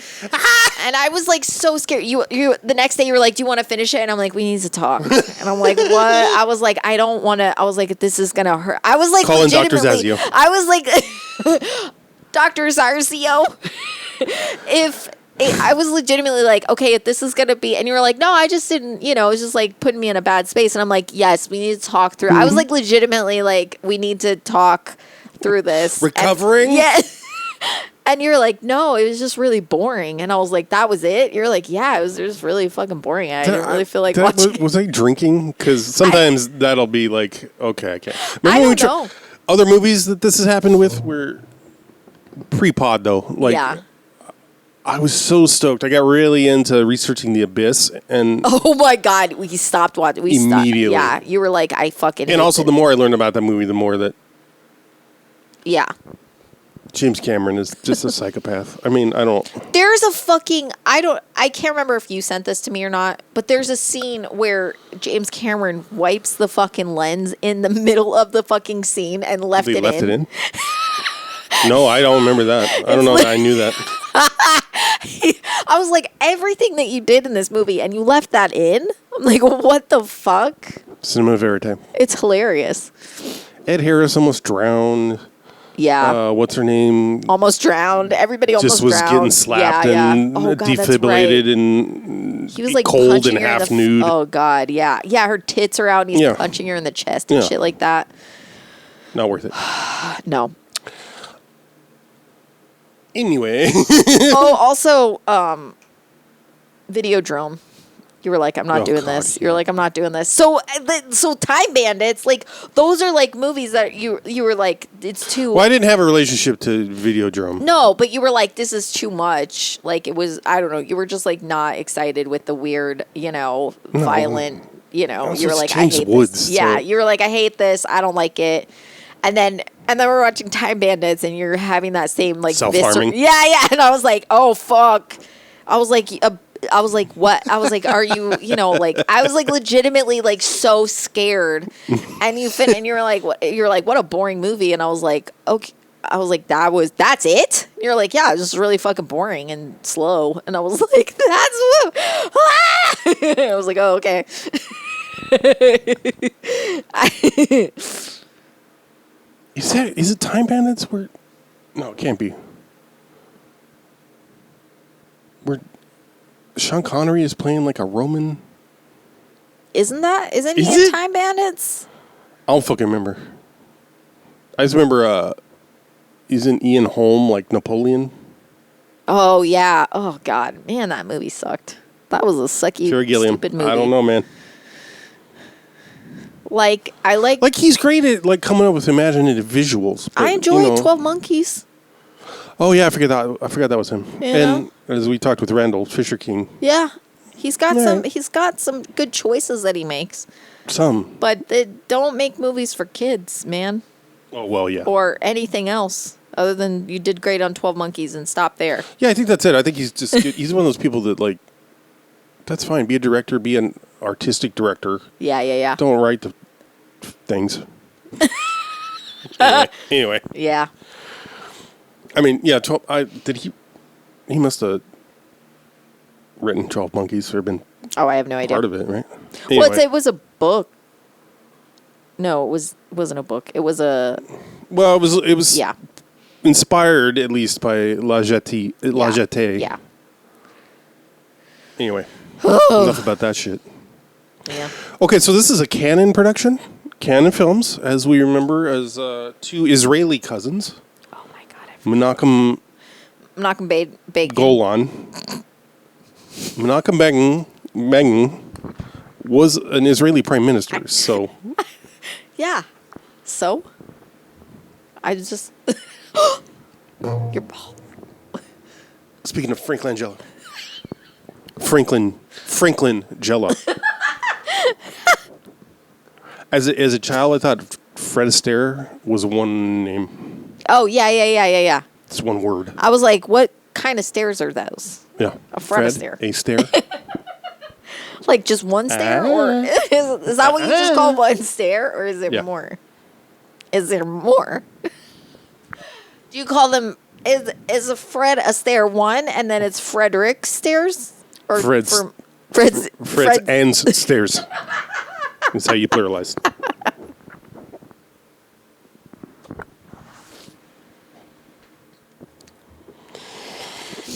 Speaker 2: And I was like so scared. You the next day you were like, do you want to finish it? And I'm like, we need to talk. And I'm like, what? I was like, I don't want to. I was like, this is going to hurt. I was like,
Speaker 1: Call in Dr.
Speaker 2: legitimately-
Speaker 1: Zazio.
Speaker 2: I was like, Dr. Zarzio, I was legitimately like, okay, if this is going to be, and you were like, no, I just didn't, it was just like putting me in a bad space. And I'm like, yes, we need to talk through. I was like, legitimately like, we need to talk through this.
Speaker 1: Recovering?
Speaker 2: And, yeah. And you're like, no, it was just really boring. And I was like, that was it? You're like, yeah, it was just really fucking boring. I didn't really feel like watching.
Speaker 1: Was I drinking? Because sometimes that'll be like, okay, I can't.
Speaker 2: I
Speaker 1: when
Speaker 2: don't know.
Speaker 1: Other movies that this has happened with were pre-pod, though. Like,
Speaker 2: Yeah.
Speaker 1: I was so stoked. I got really into researching The Abyss. And
Speaker 2: Oh my God. We stopped watching. We stopped.
Speaker 1: Immediately.
Speaker 2: Yeah. You were like, I fucking hate
Speaker 1: and also,
Speaker 2: it.
Speaker 1: the more I learned about that movie, the more that
Speaker 2: Yeah.
Speaker 1: James Cameron is just a psychopath. I mean, I don't...
Speaker 2: There's a fucking, I can't remember if you sent this to me or not, but there's a scene where James Cameron wipes the fucking lens in the middle of the fucking scene and left
Speaker 1: They
Speaker 2: it
Speaker 1: left
Speaker 2: in.
Speaker 1: it in? No, I don't remember that. I don't know that I knew that.
Speaker 2: I was like, everything that you did in this movie and you left that in? I'm like, what the fuck?
Speaker 1: Cinema verite.
Speaker 2: It's hilarious.
Speaker 1: Ed Harris almost drowned.
Speaker 2: Yeah.
Speaker 1: What's her name?
Speaker 2: Almost drowned. Everybody almost
Speaker 1: Just was
Speaker 2: drowned.
Speaker 1: getting slapped and
Speaker 2: Oh, God, that's
Speaker 1: defibrillated
Speaker 2: right.
Speaker 1: and
Speaker 2: He was like
Speaker 1: cold
Speaker 2: punching
Speaker 1: and
Speaker 2: her in
Speaker 1: half
Speaker 2: the
Speaker 1: nude.
Speaker 2: Oh God, yeah, yeah. Her tits are out, and he's
Speaker 1: Yeah.
Speaker 2: punching her in the chest and
Speaker 1: Yeah.
Speaker 2: shit like that.
Speaker 1: Not worth it.
Speaker 2: No.
Speaker 1: Anyway,
Speaker 2: Oh, also, Videodrome. You were like, I'm not
Speaker 1: Oh,
Speaker 2: doing
Speaker 1: God,
Speaker 2: this.
Speaker 1: yeah.
Speaker 2: You're like, I'm not doing this. So Time Bandits, like those are like movies that you were like, it's too.
Speaker 1: well, I didn't have a relationship to Videodrome.
Speaker 2: No, but you were like, this is too much. Like it was, I don't know. You were just like not excited with the weird, violent.
Speaker 1: Also,
Speaker 2: You were
Speaker 1: it's
Speaker 2: like,
Speaker 1: James
Speaker 2: I hate
Speaker 1: Woods,
Speaker 2: this. Yeah,
Speaker 1: so-
Speaker 2: you were like, I hate this. I don't like it. And then we're watching Time Bandits, and you're having that same like
Speaker 1: Self-harming.
Speaker 2: Yeah, and I was like, oh fuck. I was like, what? I was like, are you, like, I was like legitimately like so scared. And and you were like, what? You're like, what a boring movie. And I was like, okay. I was like, that's it? And you're like, yeah, it's just really fucking boring and slow. And I was like, that's what. I was like, oh, okay.
Speaker 1: Is it Time Bandits? Where? No, it can't be. Where Sean Connery is playing like a Roman.
Speaker 2: Isn't
Speaker 1: Is
Speaker 2: he in
Speaker 1: it?
Speaker 2: Time Bandits?
Speaker 1: I don't fucking remember. I just remember he's in Ian Holm like Napoleon.
Speaker 2: Oh, yeah. Oh, God. Man, that movie sucked. That was a sucky,
Speaker 1: Terry Gilliam.
Speaker 2: stupid movie.
Speaker 1: I don't know, man.
Speaker 2: Like, I like...
Speaker 1: Like, he's great at like coming up with imaginative visuals. But,
Speaker 2: I enjoyed 12 Monkeys.
Speaker 1: Oh, yeah, I forgot that was him.
Speaker 2: Yeah.
Speaker 1: And as we talked with Randall, Fisher King.
Speaker 2: Yeah. He's got
Speaker 1: Yeah.
Speaker 2: some good choices that he makes.
Speaker 1: Some.
Speaker 2: But they don't make movies for kids, man.
Speaker 1: Oh, well, yeah.
Speaker 2: Or anything else other than you did great on 12 Monkeys and stop there.
Speaker 1: Yeah, I think that's it. I think he's just he's one of those people that like that's fine. Be a director, be an artistic director.
Speaker 2: Yeah.
Speaker 1: Don't write the things. Anyway.
Speaker 2: Yeah.
Speaker 1: I mean, yeah, he must have written 12 Monkeys or been
Speaker 2: Oh, I have no idea.
Speaker 1: part of it, right?
Speaker 2: Well,
Speaker 1: Anyway.
Speaker 2: it was a book. No, it wasn't a book. It was a...
Speaker 1: Well, it was
Speaker 2: Yeah.
Speaker 1: inspired at least by La Jetée.
Speaker 2: Yeah.
Speaker 1: Anyway, enough about that shit.
Speaker 2: Yeah.
Speaker 1: Okay, so this is a Canon production. Canon Films, as we remember, as two Israeli cousins,
Speaker 2: Oh, my God.
Speaker 1: Menachem
Speaker 2: Menachem Begin.
Speaker 1: Golan. Menachem Begin was an Israeli prime minister, so...
Speaker 2: Yeah. So? I just... Your ball.
Speaker 1: Speaking of Franklin Jello. Franklin Jello. As a child, I thought Fred Astaire was one name.
Speaker 2: Oh, yeah.
Speaker 1: It's one word.
Speaker 2: I was like, what kind of stairs are those?
Speaker 1: Yeah.
Speaker 2: A Fred Astaire.
Speaker 1: Astaire.
Speaker 2: Like just one stare? Or is that what you just call one stare? Or is there
Speaker 1: Yeah.
Speaker 2: more? Is there more? Do you call them... Is a Fred Astaire one and then it's Frederick stairs? Or
Speaker 1: Fred's
Speaker 2: Fred's
Speaker 1: and stairs. That's how you pluralize.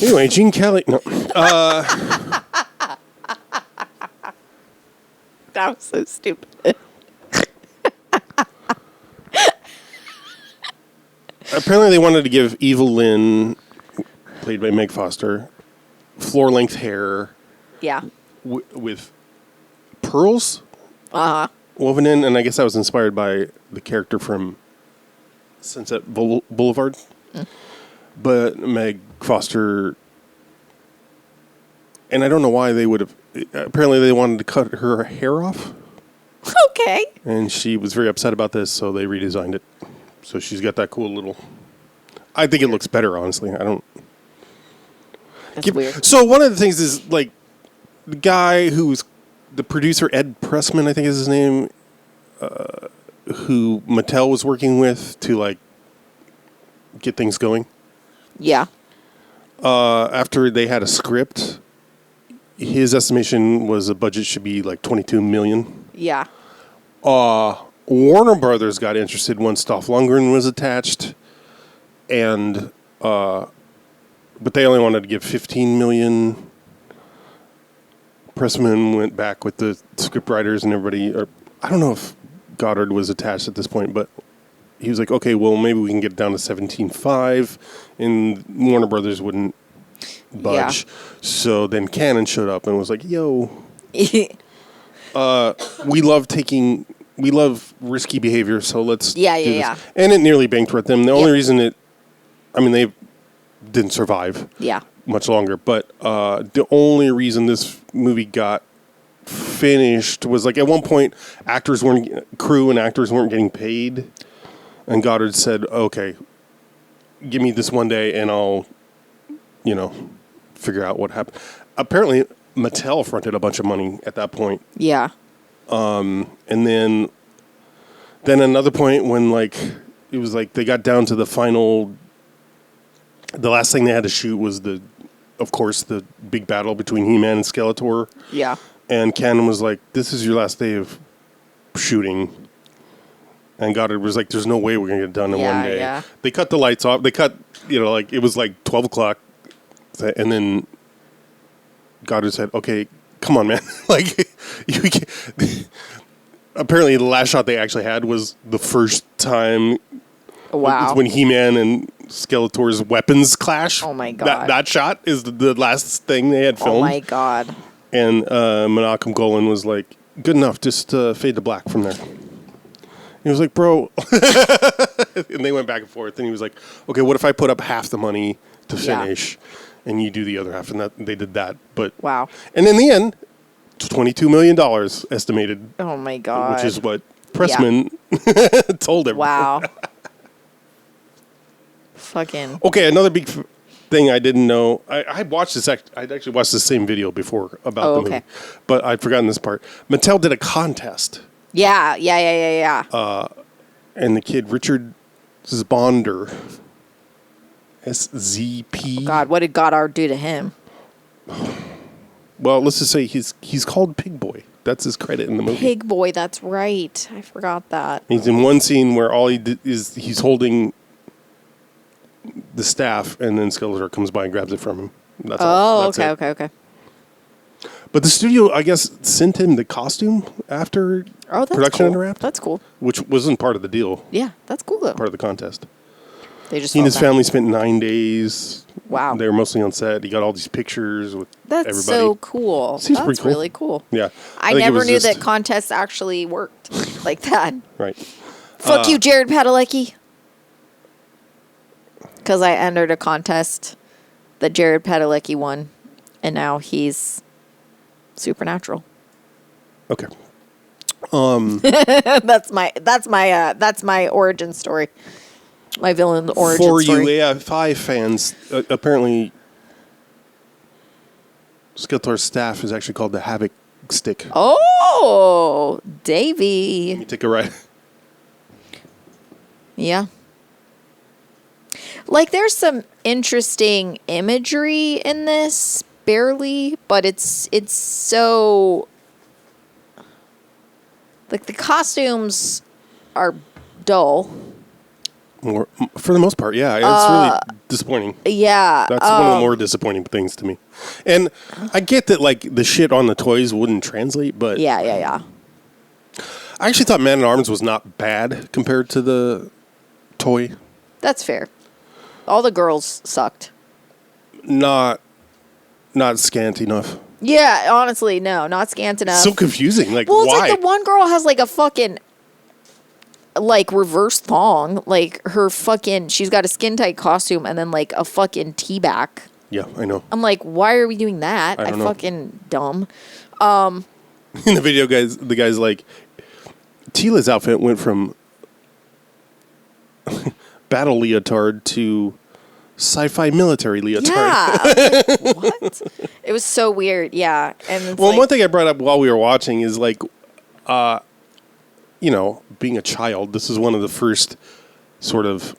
Speaker 1: Anyway, Gene Kelly. No.
Speaker 2: That was so stupid.
Speaker 1: Apparently, they wanted to give Evil Lynn, played by Meg Foster, floor-length hair
Speaker 2: Yeah.
Speaker 1: with pearls
Speaker 2: Uh-huh.
Speaker 1: woven in, and I guess that was inspired by the character from Sunset Boulevard. But Meg Foster, and I don't know why they would have. Apparently, they wanted to cut her hair off,
Speaker 2: Okay.
Speaker 1: and she was very upset about this, so they redesigned it. So she's got that cool little. I think it looks better, honestly. I don't.
Speaker 2: That's weird.
Speaker 1: So one of the things is like the guy who's the producer, Ed Pressman, I think is his name, who Mattel was working with to like get things going.
Speaker 2: Yeah.
Speaker 1: After they had a script, his estimation was the budget should be like $22 million.
Speaker 2: Yeah.
Speaker 1: Warner Brothers got interested once Dolph Lundgren was attached, and but they only wanted to give $15 million. Pressman went back with the scriptwriters and everybody. Or I don't know if Goddard was attached at this point, but he was like, "Okay, well, maybe we can get it down to 17.5," and Warner Brothers wouldn't budge.
Speaker 2: Yeah.
Speaker 1: So then Canon showed up and was like, "Yo, we love risky behavior, so let's do this."
Speaker 2: Yeah.
Speaker 1: And it nearly bankrupt them. The only
Speaker 2: Yep.
Speaker 1: reason they didn't survive
Speaker 2: Yeah.
Speaker 1: much longer, but the only reason this movie got finished was like at one point crew and actors weren't getting paid, and Goddard said, "Okay, give me this one day and I'll figure out what happened. Apparently, Mattel fronted a bunch of money at that point.
Speaker 2: Yeah.
Speaker 1: And then another point when like it was like they got down to the final. The last thing they had to shoot was of course, the big battle between He-Man and Skeletor.
Speaker 2: Yeah.
Speaker 1: And Canon was like, "This is your last day of shooting." And Goddard was like, "There's no way we're gonna get it done in one day."
Speaker 2: Yeah.
Speaker 1: They cut the lights off. They cut, like it was like 12 o'clock, and then Goddard said, "Okay, come on, man." Like, you can't. Apparently, the last shot they actually had was the first time.
Speaker 2: Wow.
Speaker 1: It's when He-Man and Skeletor's weapons clash.
Speaker 2: Oh my God.
Speaker 1: That shot is the last thing they had filmed.
Speaker 2: Oh my God.
Speaker 1: And Menachem Golan was like, "Good enough, just fade to black from there." He was like, "Bro." And they went back and forth. And he was like, "Okay, what if I put up half the money to finish and you do the other half?" And they did that. But
Speaker 2: Wow.
Speaker 1: And in the end, $22 million estimated.
Speaker 2: Oh my God.
Speaker 1: Which is what Pressman told him.
Speaker 2: Wow. Fucking.
Speaker 1: Okay, another big thing I didn't know. I watched this. I'd actually watched the same video before about the movie, but I'd forgotten this part. Mattel did a contest.
Speaker 2: Yeah.
Speaker 1: And the kid Richard Zbonder, SZP.
Speaker 2: God, what did Goddard do to him?
Speaker 1: Well, let's just say he's called Pig Boy. That's his credit in the movie.
Speaker 2: Pig Boy. That's right. I forgot that.
Speaker 1: He's in one scene where all he did is he's holding the staff, and then Skeletor comes by and grabs it from him. That's all. That's
Speaker 2: okay.
Speaker 1: But the studio, I guess, sent him the costume after production
Speaker 2: cool.
Speaker 1: wrapped.
Speaker 2: That's cool.
Speaker 1: Which wasn't part of the deal.
Speaker 2: Yeah, that's cool though.
Speaker 1: Part of the contest.
Speaker 2: They just
Speaker 1: he and his family spent 9 days.
Speaker 2: Wow.
Speaker 1: They were mostly on set. He got all these pictures with everybody.
Speaker 2: That's so cool.
Speaker 1: Seems
Speaker 2: That's
Speaker 1: pretty cool.
Speaker 2: really cool.
Speaker 1: Yeah.
Speaker 2: I
Speaker 1: think
Speaker 2: never
Speaker 1: it was
Speaker 2: knew
Speaker 1: just-
Speaker 2: that contests actually worked like that.
Speaker 1: Right.
Speaker 2: Fuck you, Jared Padalecki. Because I entered a contest that Jared Padalecki won, and now he's supernatural.
Speaker 1: Okay.
Speaker 2: That's my origin story. My villain origin
Speaker 1: For
Speaker 2: story.
Speaker 1: you AFI fans, apparently Skeletor's staff is actually called the Havoc Stick.
Speaker 2: Oh, Davey.
Speaker 1: You take a ride.
Speaker 2: Yeah. Like, there's some interesting imagery in this, barely, but it's so... Like, the costumes are dull.
Speaker 1: For the most part, yeah. It's really disappointing.
Speaker 2: Yeah.
Speaker 1: That's one of the more disappointing things to me. And I get that, like, the shit on the toys wouldn't translate, but...
Speaker 2: Yeah.
Speaker 1: I actually thought Man-at-Arms was not bad compared to the toy.
Speaker 2: That's fair. All the girls sucked.
Speaker 1: Not scant enough.
Speaker 2: Yeah, honestly, no, not scant enough.
Speaker 1: So confusing. Like,
Speaker 2: well, it's
Speaker 1: why?
Speaker 2: like the one girl has like a fucking like reverse thong. Like her fucking, she's got a skin tight costume and then like a fucking tee back.
Speaker 1: Yeah, I know.
Speaker 2: I'm like, why are we doing that?
Speaker 1: I don't know.
Speaker 2: Fucking dumb.
Speaker 1: In the video, the guy's like, Tila's outfit went from battle leotard to sci-fi military leotard.
Speaker 2: Yeah. I was like, what? It was so weird. Yeah. And it's
Speaker 1: Well,
Speaker 2: like,
Speaker 1: one thing I brought up while we were watching is like, being a child, this is one of the first sort of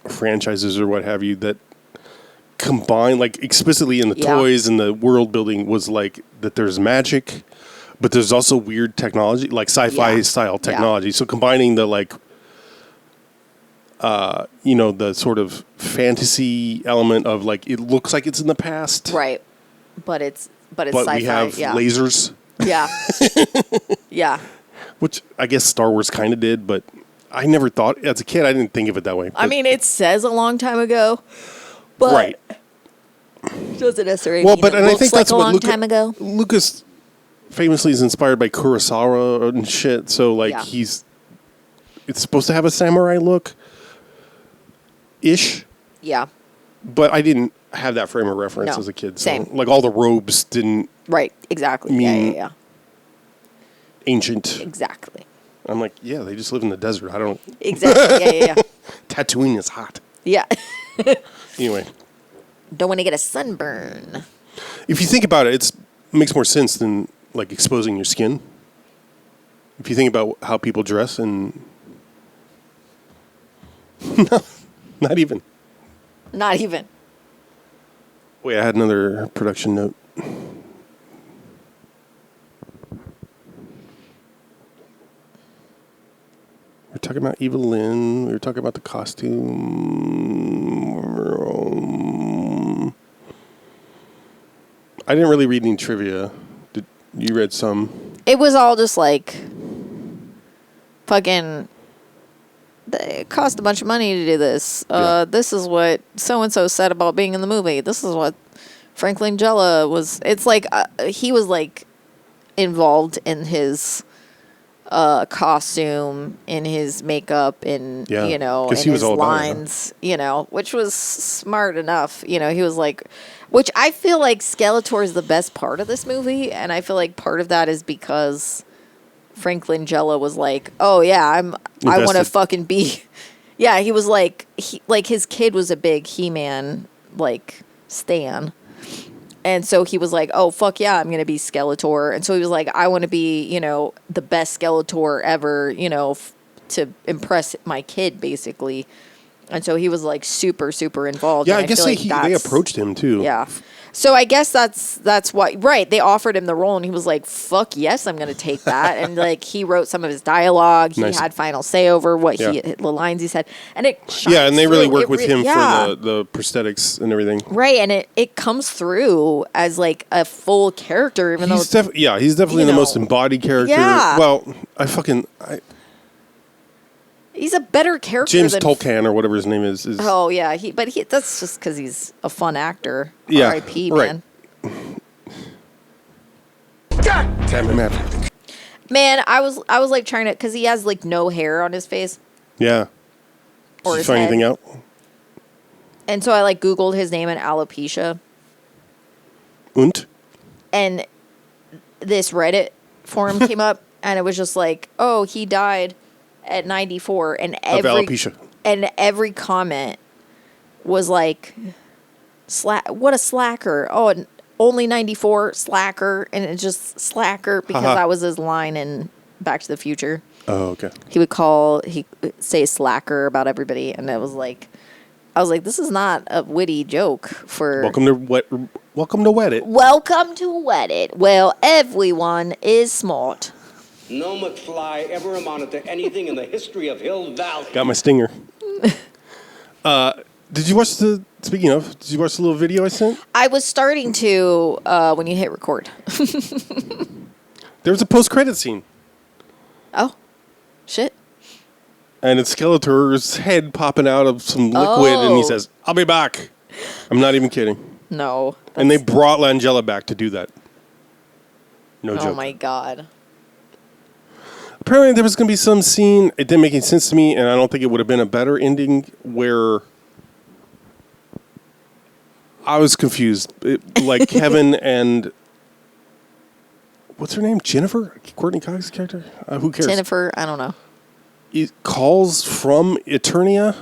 Speaker 1: franchises or what have you that combine, like explicitly in the toys and the world building was like that there's magic, but there's also weird technology, like sci-fi style technology. So combining the like, the sort of fantasy element of like, it looks like it's in the past.
Speaker 2: right. But it's
Speaker 1: But
Speaker 2: sci-fi.
Speaker 1: we have lasers.
Speaker 2: Yeah. Yeah.
Speaker 1: Which I guess Star Wars kind of did, but I never thought, as a kid, I didn't think of it that way.
Speaker 2: I mean, it says a long time ago, but
Speaker 1: right.
Speaker 2: doesn't necessarily
Speaker 1: Well,
Speaker 2: mean
Speaker 1: but
Speaker 2: it
Speaker 1: and I
Speaker 2: looks
Speaker 1: think
Speaker 2: like
Speaker 1: that's
Speaker 2: a
Speaker 1: what
Speaker 2: long time ago.
Speaker 1: Lucas famously is inspired by Kurosawa and shit. So like it's supposed to have a samurai look, ish.
Speaker 2: Yeah.
Speaker 1: But I didn't have that frame of reference
Speaker 2: No,
Speaker 1: as a kid. So
Speaker 2: same.
Speaker 1: like all the robes didn't
Speaker 2: Right. Exactly.
Speaker 1: mean-
Speaker 2: Yeah.
Speaker 1: ancient.
Speaker 2: Exactly.
Speaker 1: I'm like, yeah, they just live in the desert. I don't.
Speaker 2: Exactly. Yeah.
Speaker 1: Tatooine is hot.
Speaker 2: Yeah.
Speaker 1: Anyway,
Speaker 2: Don't want to get a sunburn.
Speaker 1: If you think about it, it makes more sense than like exposing your skin. If you think about how people dress and no, not even.
Speaker 2: Not even.
Speaker 1: Wait, I had another production note. We're talking about Evelyn. We were talking about the costume. I didn't really read any trivia. Did you read some?
Speaker 2: It was all just like fucking. It cost a bunch of money to do this.
Speaker 1: Yeah.
Speaker 2: This is what so and so said about being in the movie. This is what Frank Langella was. It's like he was like involved in his costume, in his makeup, in
Speaker 1: Yeah,
Speaker 2: you know,
Speaker 1: 'cause
Speaker 2: in
Speaker 1: he was
Speaker 2: his
Speaker 1: all about it, huh?
Speaker 2: lines, you know, which was smart enough. You know, he was like, which I feel like Skeletor is the best part of this movie, and I feel like part of that is because Frank Langella was like, "Oh yeah, I want to
Speaker 1: Invested.
Speaker 2: fucking be." Yeah, he was like, his kid was a big He-Man like stan, and so he was like, "Oh fuck yeah, I'm gonna be Skeletor." And so he was like, "I want to be, you know, the best Skeletor ever, you know, to impress my kid, basically." And so he was like super super involved.
Speaker 1: Yeah,
Speaker 2: and
Speaker 1: I guess
Speaker 2: feel
Speaker 1: they
Speaker 2: that's-
Speaker 1: approached him too.
Speaker 2: Yeah. So I guess that's why, right? They offered him the role, and he was like, "Fuck yes, I'm going to take that." And like he wrote some of his dialogue. He
Speaker 1: Nice.
Speaker 2: had final say over what
Speaker 1: Yeah.
Speaker 2: the lines he said, and it
Speaker 1: Yeah, and they really
Speaker 2: shines
Speaker 1: work
Speaker 2: through.
Speaker 1: with
Speaker 2: It
Speaker 1: him
Speaker 2: yeah.
Speaker 1: for the prosthetics and everything.
Speaker 2: Right, and it comes through as like a full character, even
Speaker 1: He's
Speaker 2: though
Speaker 1: he's definitely
Speaker 2: you
Speaker 1: the
Speaker 2: know,
Speaker 1: most embodied character.
Speaker 2: yeah.
Speaker 1: Well,
Speaker 2: he's a better character
Speaker 1: James
Speaker 2: than
Speaker 1: Tolkien or whatever his name is.
Speaker 2: Oh yeah, but that's just because he's a fun actor.
Speaker 1: Yeah,
Speaker 2: R.I.P.
Speaker 1: right.
Speaker 2: Man.
Speaker 1: Damn it, man.
Speaker 2: Man, I was like trying to, because he has like no hair on his face
Speaker 1: Yeah.
Speaker 2: or
Speaker 1: Did you
Speaker 2: his
Speaker 1: find
Speaker 2: head.
Speaker 1: anything out?
Speaker 2: And so I like Googled his name and alopecia,
Speaker 1: Und?
Speaker 2: and this Reddit forum came up, and it was just like, "Oh, he died at 94," and
Speaker 1: Of alopecia.
Speaker 2: every comment was like, what a slacker! Oh, and only 94, slacker," and it's just slacker because
Speaker 1: Haha.
Speaker 2: that was his line in Back to the Future.
Speaker 1: Oh, okay.
Speaker 2: He say slacker about everybody, and it was like, I was like, this is not a witty joke for.
Speaker 1: Welcome to Wet It.
Speaker 2: Welcome to Wet It. Well, everyone is smart.
Speaker 3: No McFly ever amounted to anything in the history of Hill Valley.
Speaker 1: Got my stinger. Did you watch did you watch the little video I sent?
Speaker 2: I was starting to when you hit record.
Speaker 1: There was a post-credit scene.
Speaker 2: Oh, shit.
Speaker 1: And it's Skeletor's head popping out of some liquid, and he
Speaker 2: Oh.
Speaker 1: says, "I'll be back." I'm not even kidding.
Speaker 2: No.
Speaker 1: And they brought Langella back to do that. No
Speaker 2: Oh
Speaker 1: joke.
Speaker 2: my god.
Speaker 1: Apparently there was going to be some scene, it didn't make any sense to me, and I don't think it would have been a better ending, where I was confused. Like Kevin and, what's her name? Jennifer? Courtney Cox's character? Who cares?
Speaker 2: Jennifer, I don't know.
Speaker 1: He calls from Eternia.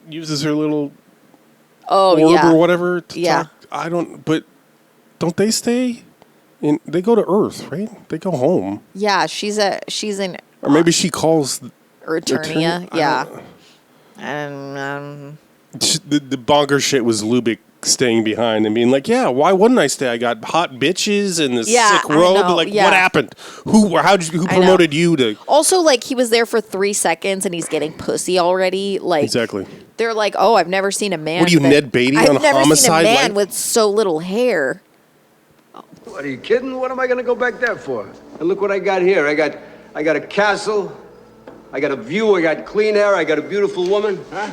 Speaker 1: Uses her little
Speaker 2: Oh,
Speaker 1: orb
Speaker 2: yeah.
Speaker 1: or whatever to
Speaker 2: Yeah.
Speaker 1: talk. But don't they stay? They go to Earth, right? They go home.
Speaker 2: Yeah, she's in
Speaker 1: Or maybe she calls
Speaker 2: Eternia.
Speaker 1: I
Speaker 2: Yeah.
Speaker 1: don't-
Speaker 2: And
Speaker 1: the bonker shit was Lubick staying behind and being like, "Yeah, why wouldn't I stay? I got hot bitches and this
Speaker 2: Yeah,
Speaker 1: sick
Speaker 2: I
Speaker 1: robe.
Speaker 2: know,
Speaker 1: Like,
Speaker 2: yeah.
Speaker 1: what happened? Who
Speaker 2: I know.
Speaker 1: promoted you to?"
Speaker 2: also, like, he was there for 3 seconds and he's getting pussy already. Like,
Speaker 1: Exactly.
Speaker 2: They're like, "Oh, I've never seen a man."
Speaker 1: What are you, Ned Beatty
Speaker 2: I've
Speaker 1: on
Speaker 2: never
Speaker 1: Homicide?
Speaker 2: seen a man
Speaker 1: Like-
Speaker 2: with so little hair.
Speaker 4: What, are you kidding? What am I gonna go back there for? And look what I got here. I got a castle. I got a view. I got clean air. I got a beautiful woman. Huh?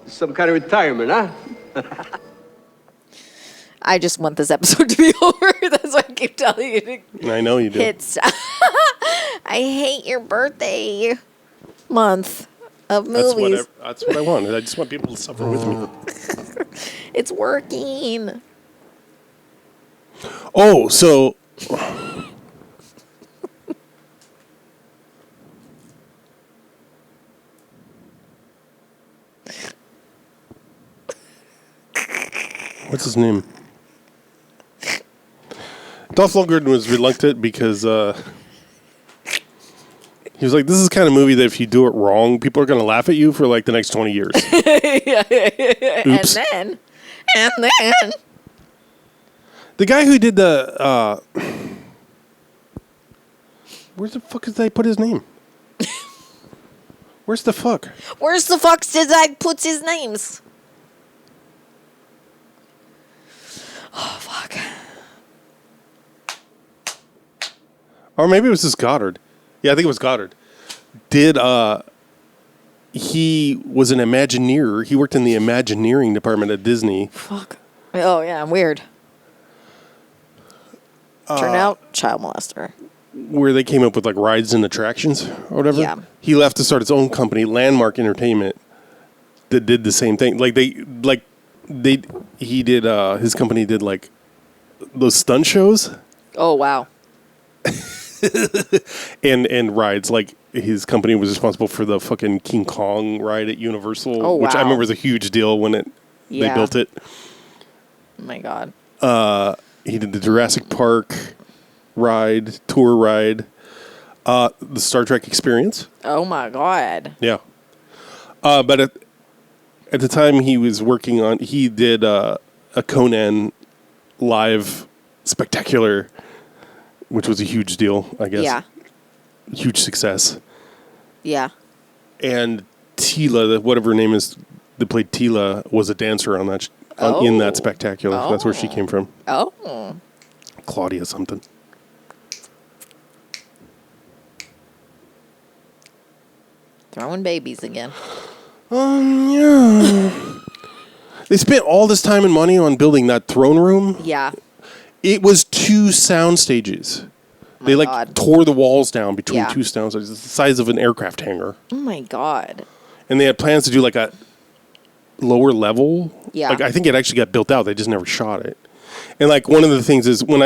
Speaker 4: Some kind of retirement, huh?
Speaker 2: I just want this episode to be over. That's why I keep telling you to
Speaker 1: I know you do.
Speaker 2: hit stop. I hate your birthday month of movies.
Speaker 1: That's what I want. I just want people to suffer with me.
Speaker 2: It's working.
Speaker 1: Oh, so What's his name? Dolph Lundgren was reluctant because he was like, "This is the kind of movie that if you do it wrong, people are going to laugh at you for like the next 20 years." Oops.
Speaker 2: And then,
Speaker 1: The guy who did the where the fuck did they put his name? Where's the fuck?
Speaker 2: where's the fuck did I put his names? Oh, fuck.
Speaker 1: Or maybe it was just Goddard. Yeah, I think it was Goddard. He was an Imagineer. He worked in the Imagineering department at Disney.
Speaker 2: Fuck. Oh, yeah, weird. Turn out, child molester.
Speaker 1: Where they came up with like rides and attractions or whatever.
Speaker 2: Yeah.
Speaker 1: He left to start his own company, Landmark Entertainment, that did the same thing. His company did like those stunt shows
Speaker 2: Oh, wow.
Speaker 1: and rides. Like his company was responsible for the fucking King Kong ride at Universal,
Speaker 2: Oh,
Speaker 1: which I
Speaker 2: wow.
Speaker 1: remember was a huge deal when they
Speaker 2: Yeah.
Speaker 1: built it.
Speaker 2: Oh, my God.
Speaker 1: He did the Jurassic Park tour ride, the Star Trek Experience.
Speaker 2: Oh, my God.
Speaker 1: Yeah. But at the time he was working on, he did a Conan live spectacular, which was a huge deal, I guess.
Speaker 2: Yeah.
Speaker 1: Huge success.
Speaker 2: Yeah.
Speaker 1: And Tila, whatever her name is, that played Tila, was a dancer on that in that spectacular. That's where she came from.
Speaker 2: Oh.
Speaker 1: Claudia something.
Speaker 2: Throwing babies again.
Speaker 1: Yeah. They spent all this time and money on building that throne room.
Speaker 2: Yeah.
Speaker 1: It was 2 sound stages. They
Speaker 2: God.
Speaker 1: tore the walls down between
Speaker 2: Yeah.
Speaker 1: 2 sound stages, the size of an aircraft hangar.
Speaker 2: Oh, my God.
Speaker 1: And they had plans to do like a lower level.
Speaker 2: Yeah.
Speaker 1: Like I think it actually got built out. They just never shot it. And like one of the things is when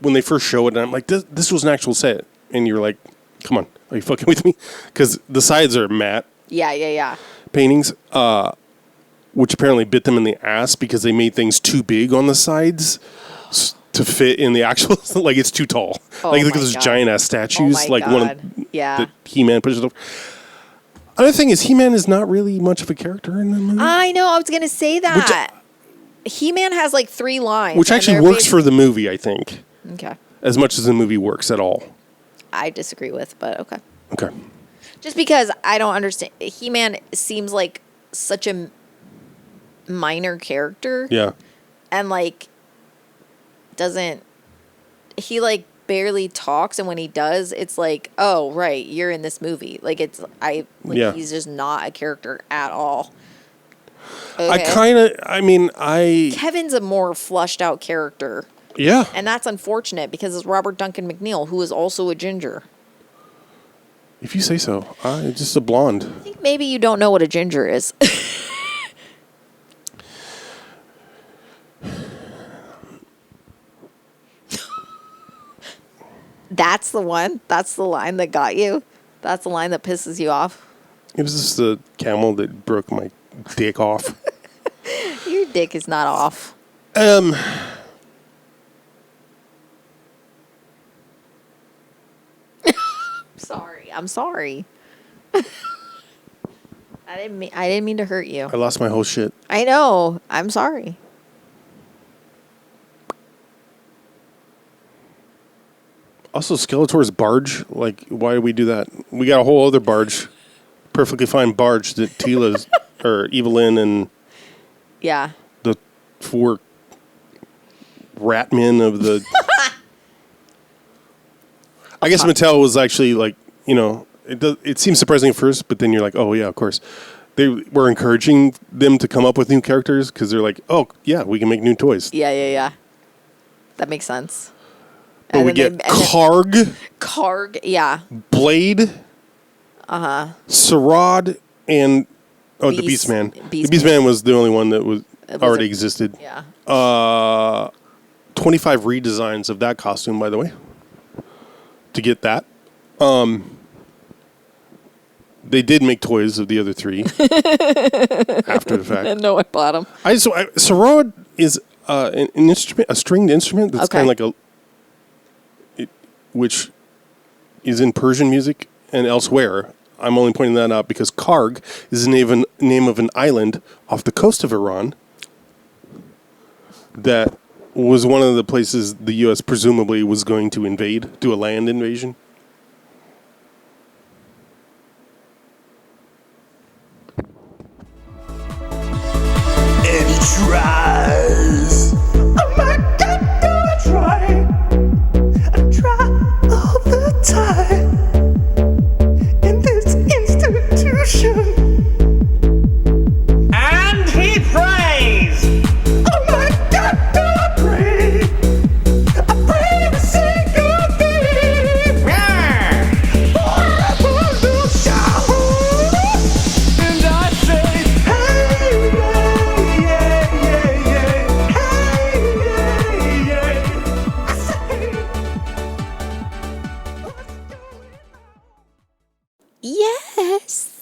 Speaker 1: they first show it, and I'm like, this was an actual set, and you're like, come on, are you fucking with me? Because the sides are matte
Speaker 2: Yeah.
Speaker 1: paintings, which apparently bit them in the ass because they made things too big on the sides to fit in the actual. Like it's too tall.
Speaker 2: Oh
Speaker 1: like look
Speaker 2: my
Speaker 1: at those
Speaker 2: God.
Speaker 1: giant ass statues.
Speaker 2: Oh my
Speaker 1: like one
Speaker 2: God.
Speaker 1: of
Speaker 2: Yeah.
Speaker 1: that He-Man pushes over. Another thing is He-Man is not really much of a character in the movie.
Speaker 2: I know. I was going to say that. He-Man has like 3 lines.
Speaker 1: Which
Speaker 2: and
Speaker 1: actually
Speaker 2: they're
Speaker 1: works for the movie, I think,
Speaker 2: Okay.
Speaker 1: as much as the movie works at all.
Speaker 2: I disagree with, but okay.
Speaker 1: Okay.
Speaker 2: Just because I don't understand. He-Man seems like such a minor character.
Speaker 1: Yeah.
Speaker 2: And like he like barely talks, and when he does, it's like, oh right, you're in this movie. Like
Speaker 1: Yeah.
Speaker 2: he's just not a character at all.
Speaker 1: Kevin's
Speaker 2: a more flushed out character,
Speaker 1: Yeah.
Speaker 2: and that's unfortunate because it's Robert Duncan McNeil, who is also a ginger.
Speaker 1: If you say so. Just a blonde.
Speaker 2: I think maybe you don't know what a ginger is. That's the one. That's the line that got you. That's the line that pisses you off.
Speaker 1: It was just the camel that broke my dick off.
Speaker 2: Your dick is not off. I'm sorry. I didn't mean to hurt you.
Speaker 1: I lost my whole shit.
Speaker 2: I know. I'm sorry.
Speaker 1: Also, Skeletor's barge. Like, why do we do that? We got a whole other barge. Perfectly fine barge that Tila's, or Evelyn and
Speaker 2: Yeah.
Speaker 1: the 4 rat men of the... I guess Mattel was actually like, it seems surprising at first, but then you're like, oh yeah, of course. They were encouraging them to come up with new characters because they're like, oh yeah, we can make new toys.
Speaker 2: Yeah. That makes sense.
Speaker 1: But we get Karg,
Speaker 2: Karg, yeah.
Speaker 1: Blade, Sarad, and the Beastman. The Beastman was the only one that was already existed.
Speaker 2: Yeah.
Speaker 1: 25 redesigns of that costume, by the way, to get that. They did make toys of the other 3 after the fact.
Speaker 2: No, I bought them.
Speaker 1: Sarad is An instrument, a stringed instrument that's
Speaker 2: Okay.
Speaker 1: kind of like which is in Persian music and elsewhere. I'm only pointing that out because Karg is the name of an island off the coast of Iran that was one of the places the U.S. presumably was going to invade, do a land invasion.
Speaker 5: And he tries. Oh my God, I try all the time in this institution.
Speaker 3: And he prays.
Speaker 5: Oh my God, I pray every single day. And I say, hey, yeah, yeah, yeah, hey, yeah, yeah. I say, let's do it.
Speaker 2: Yes.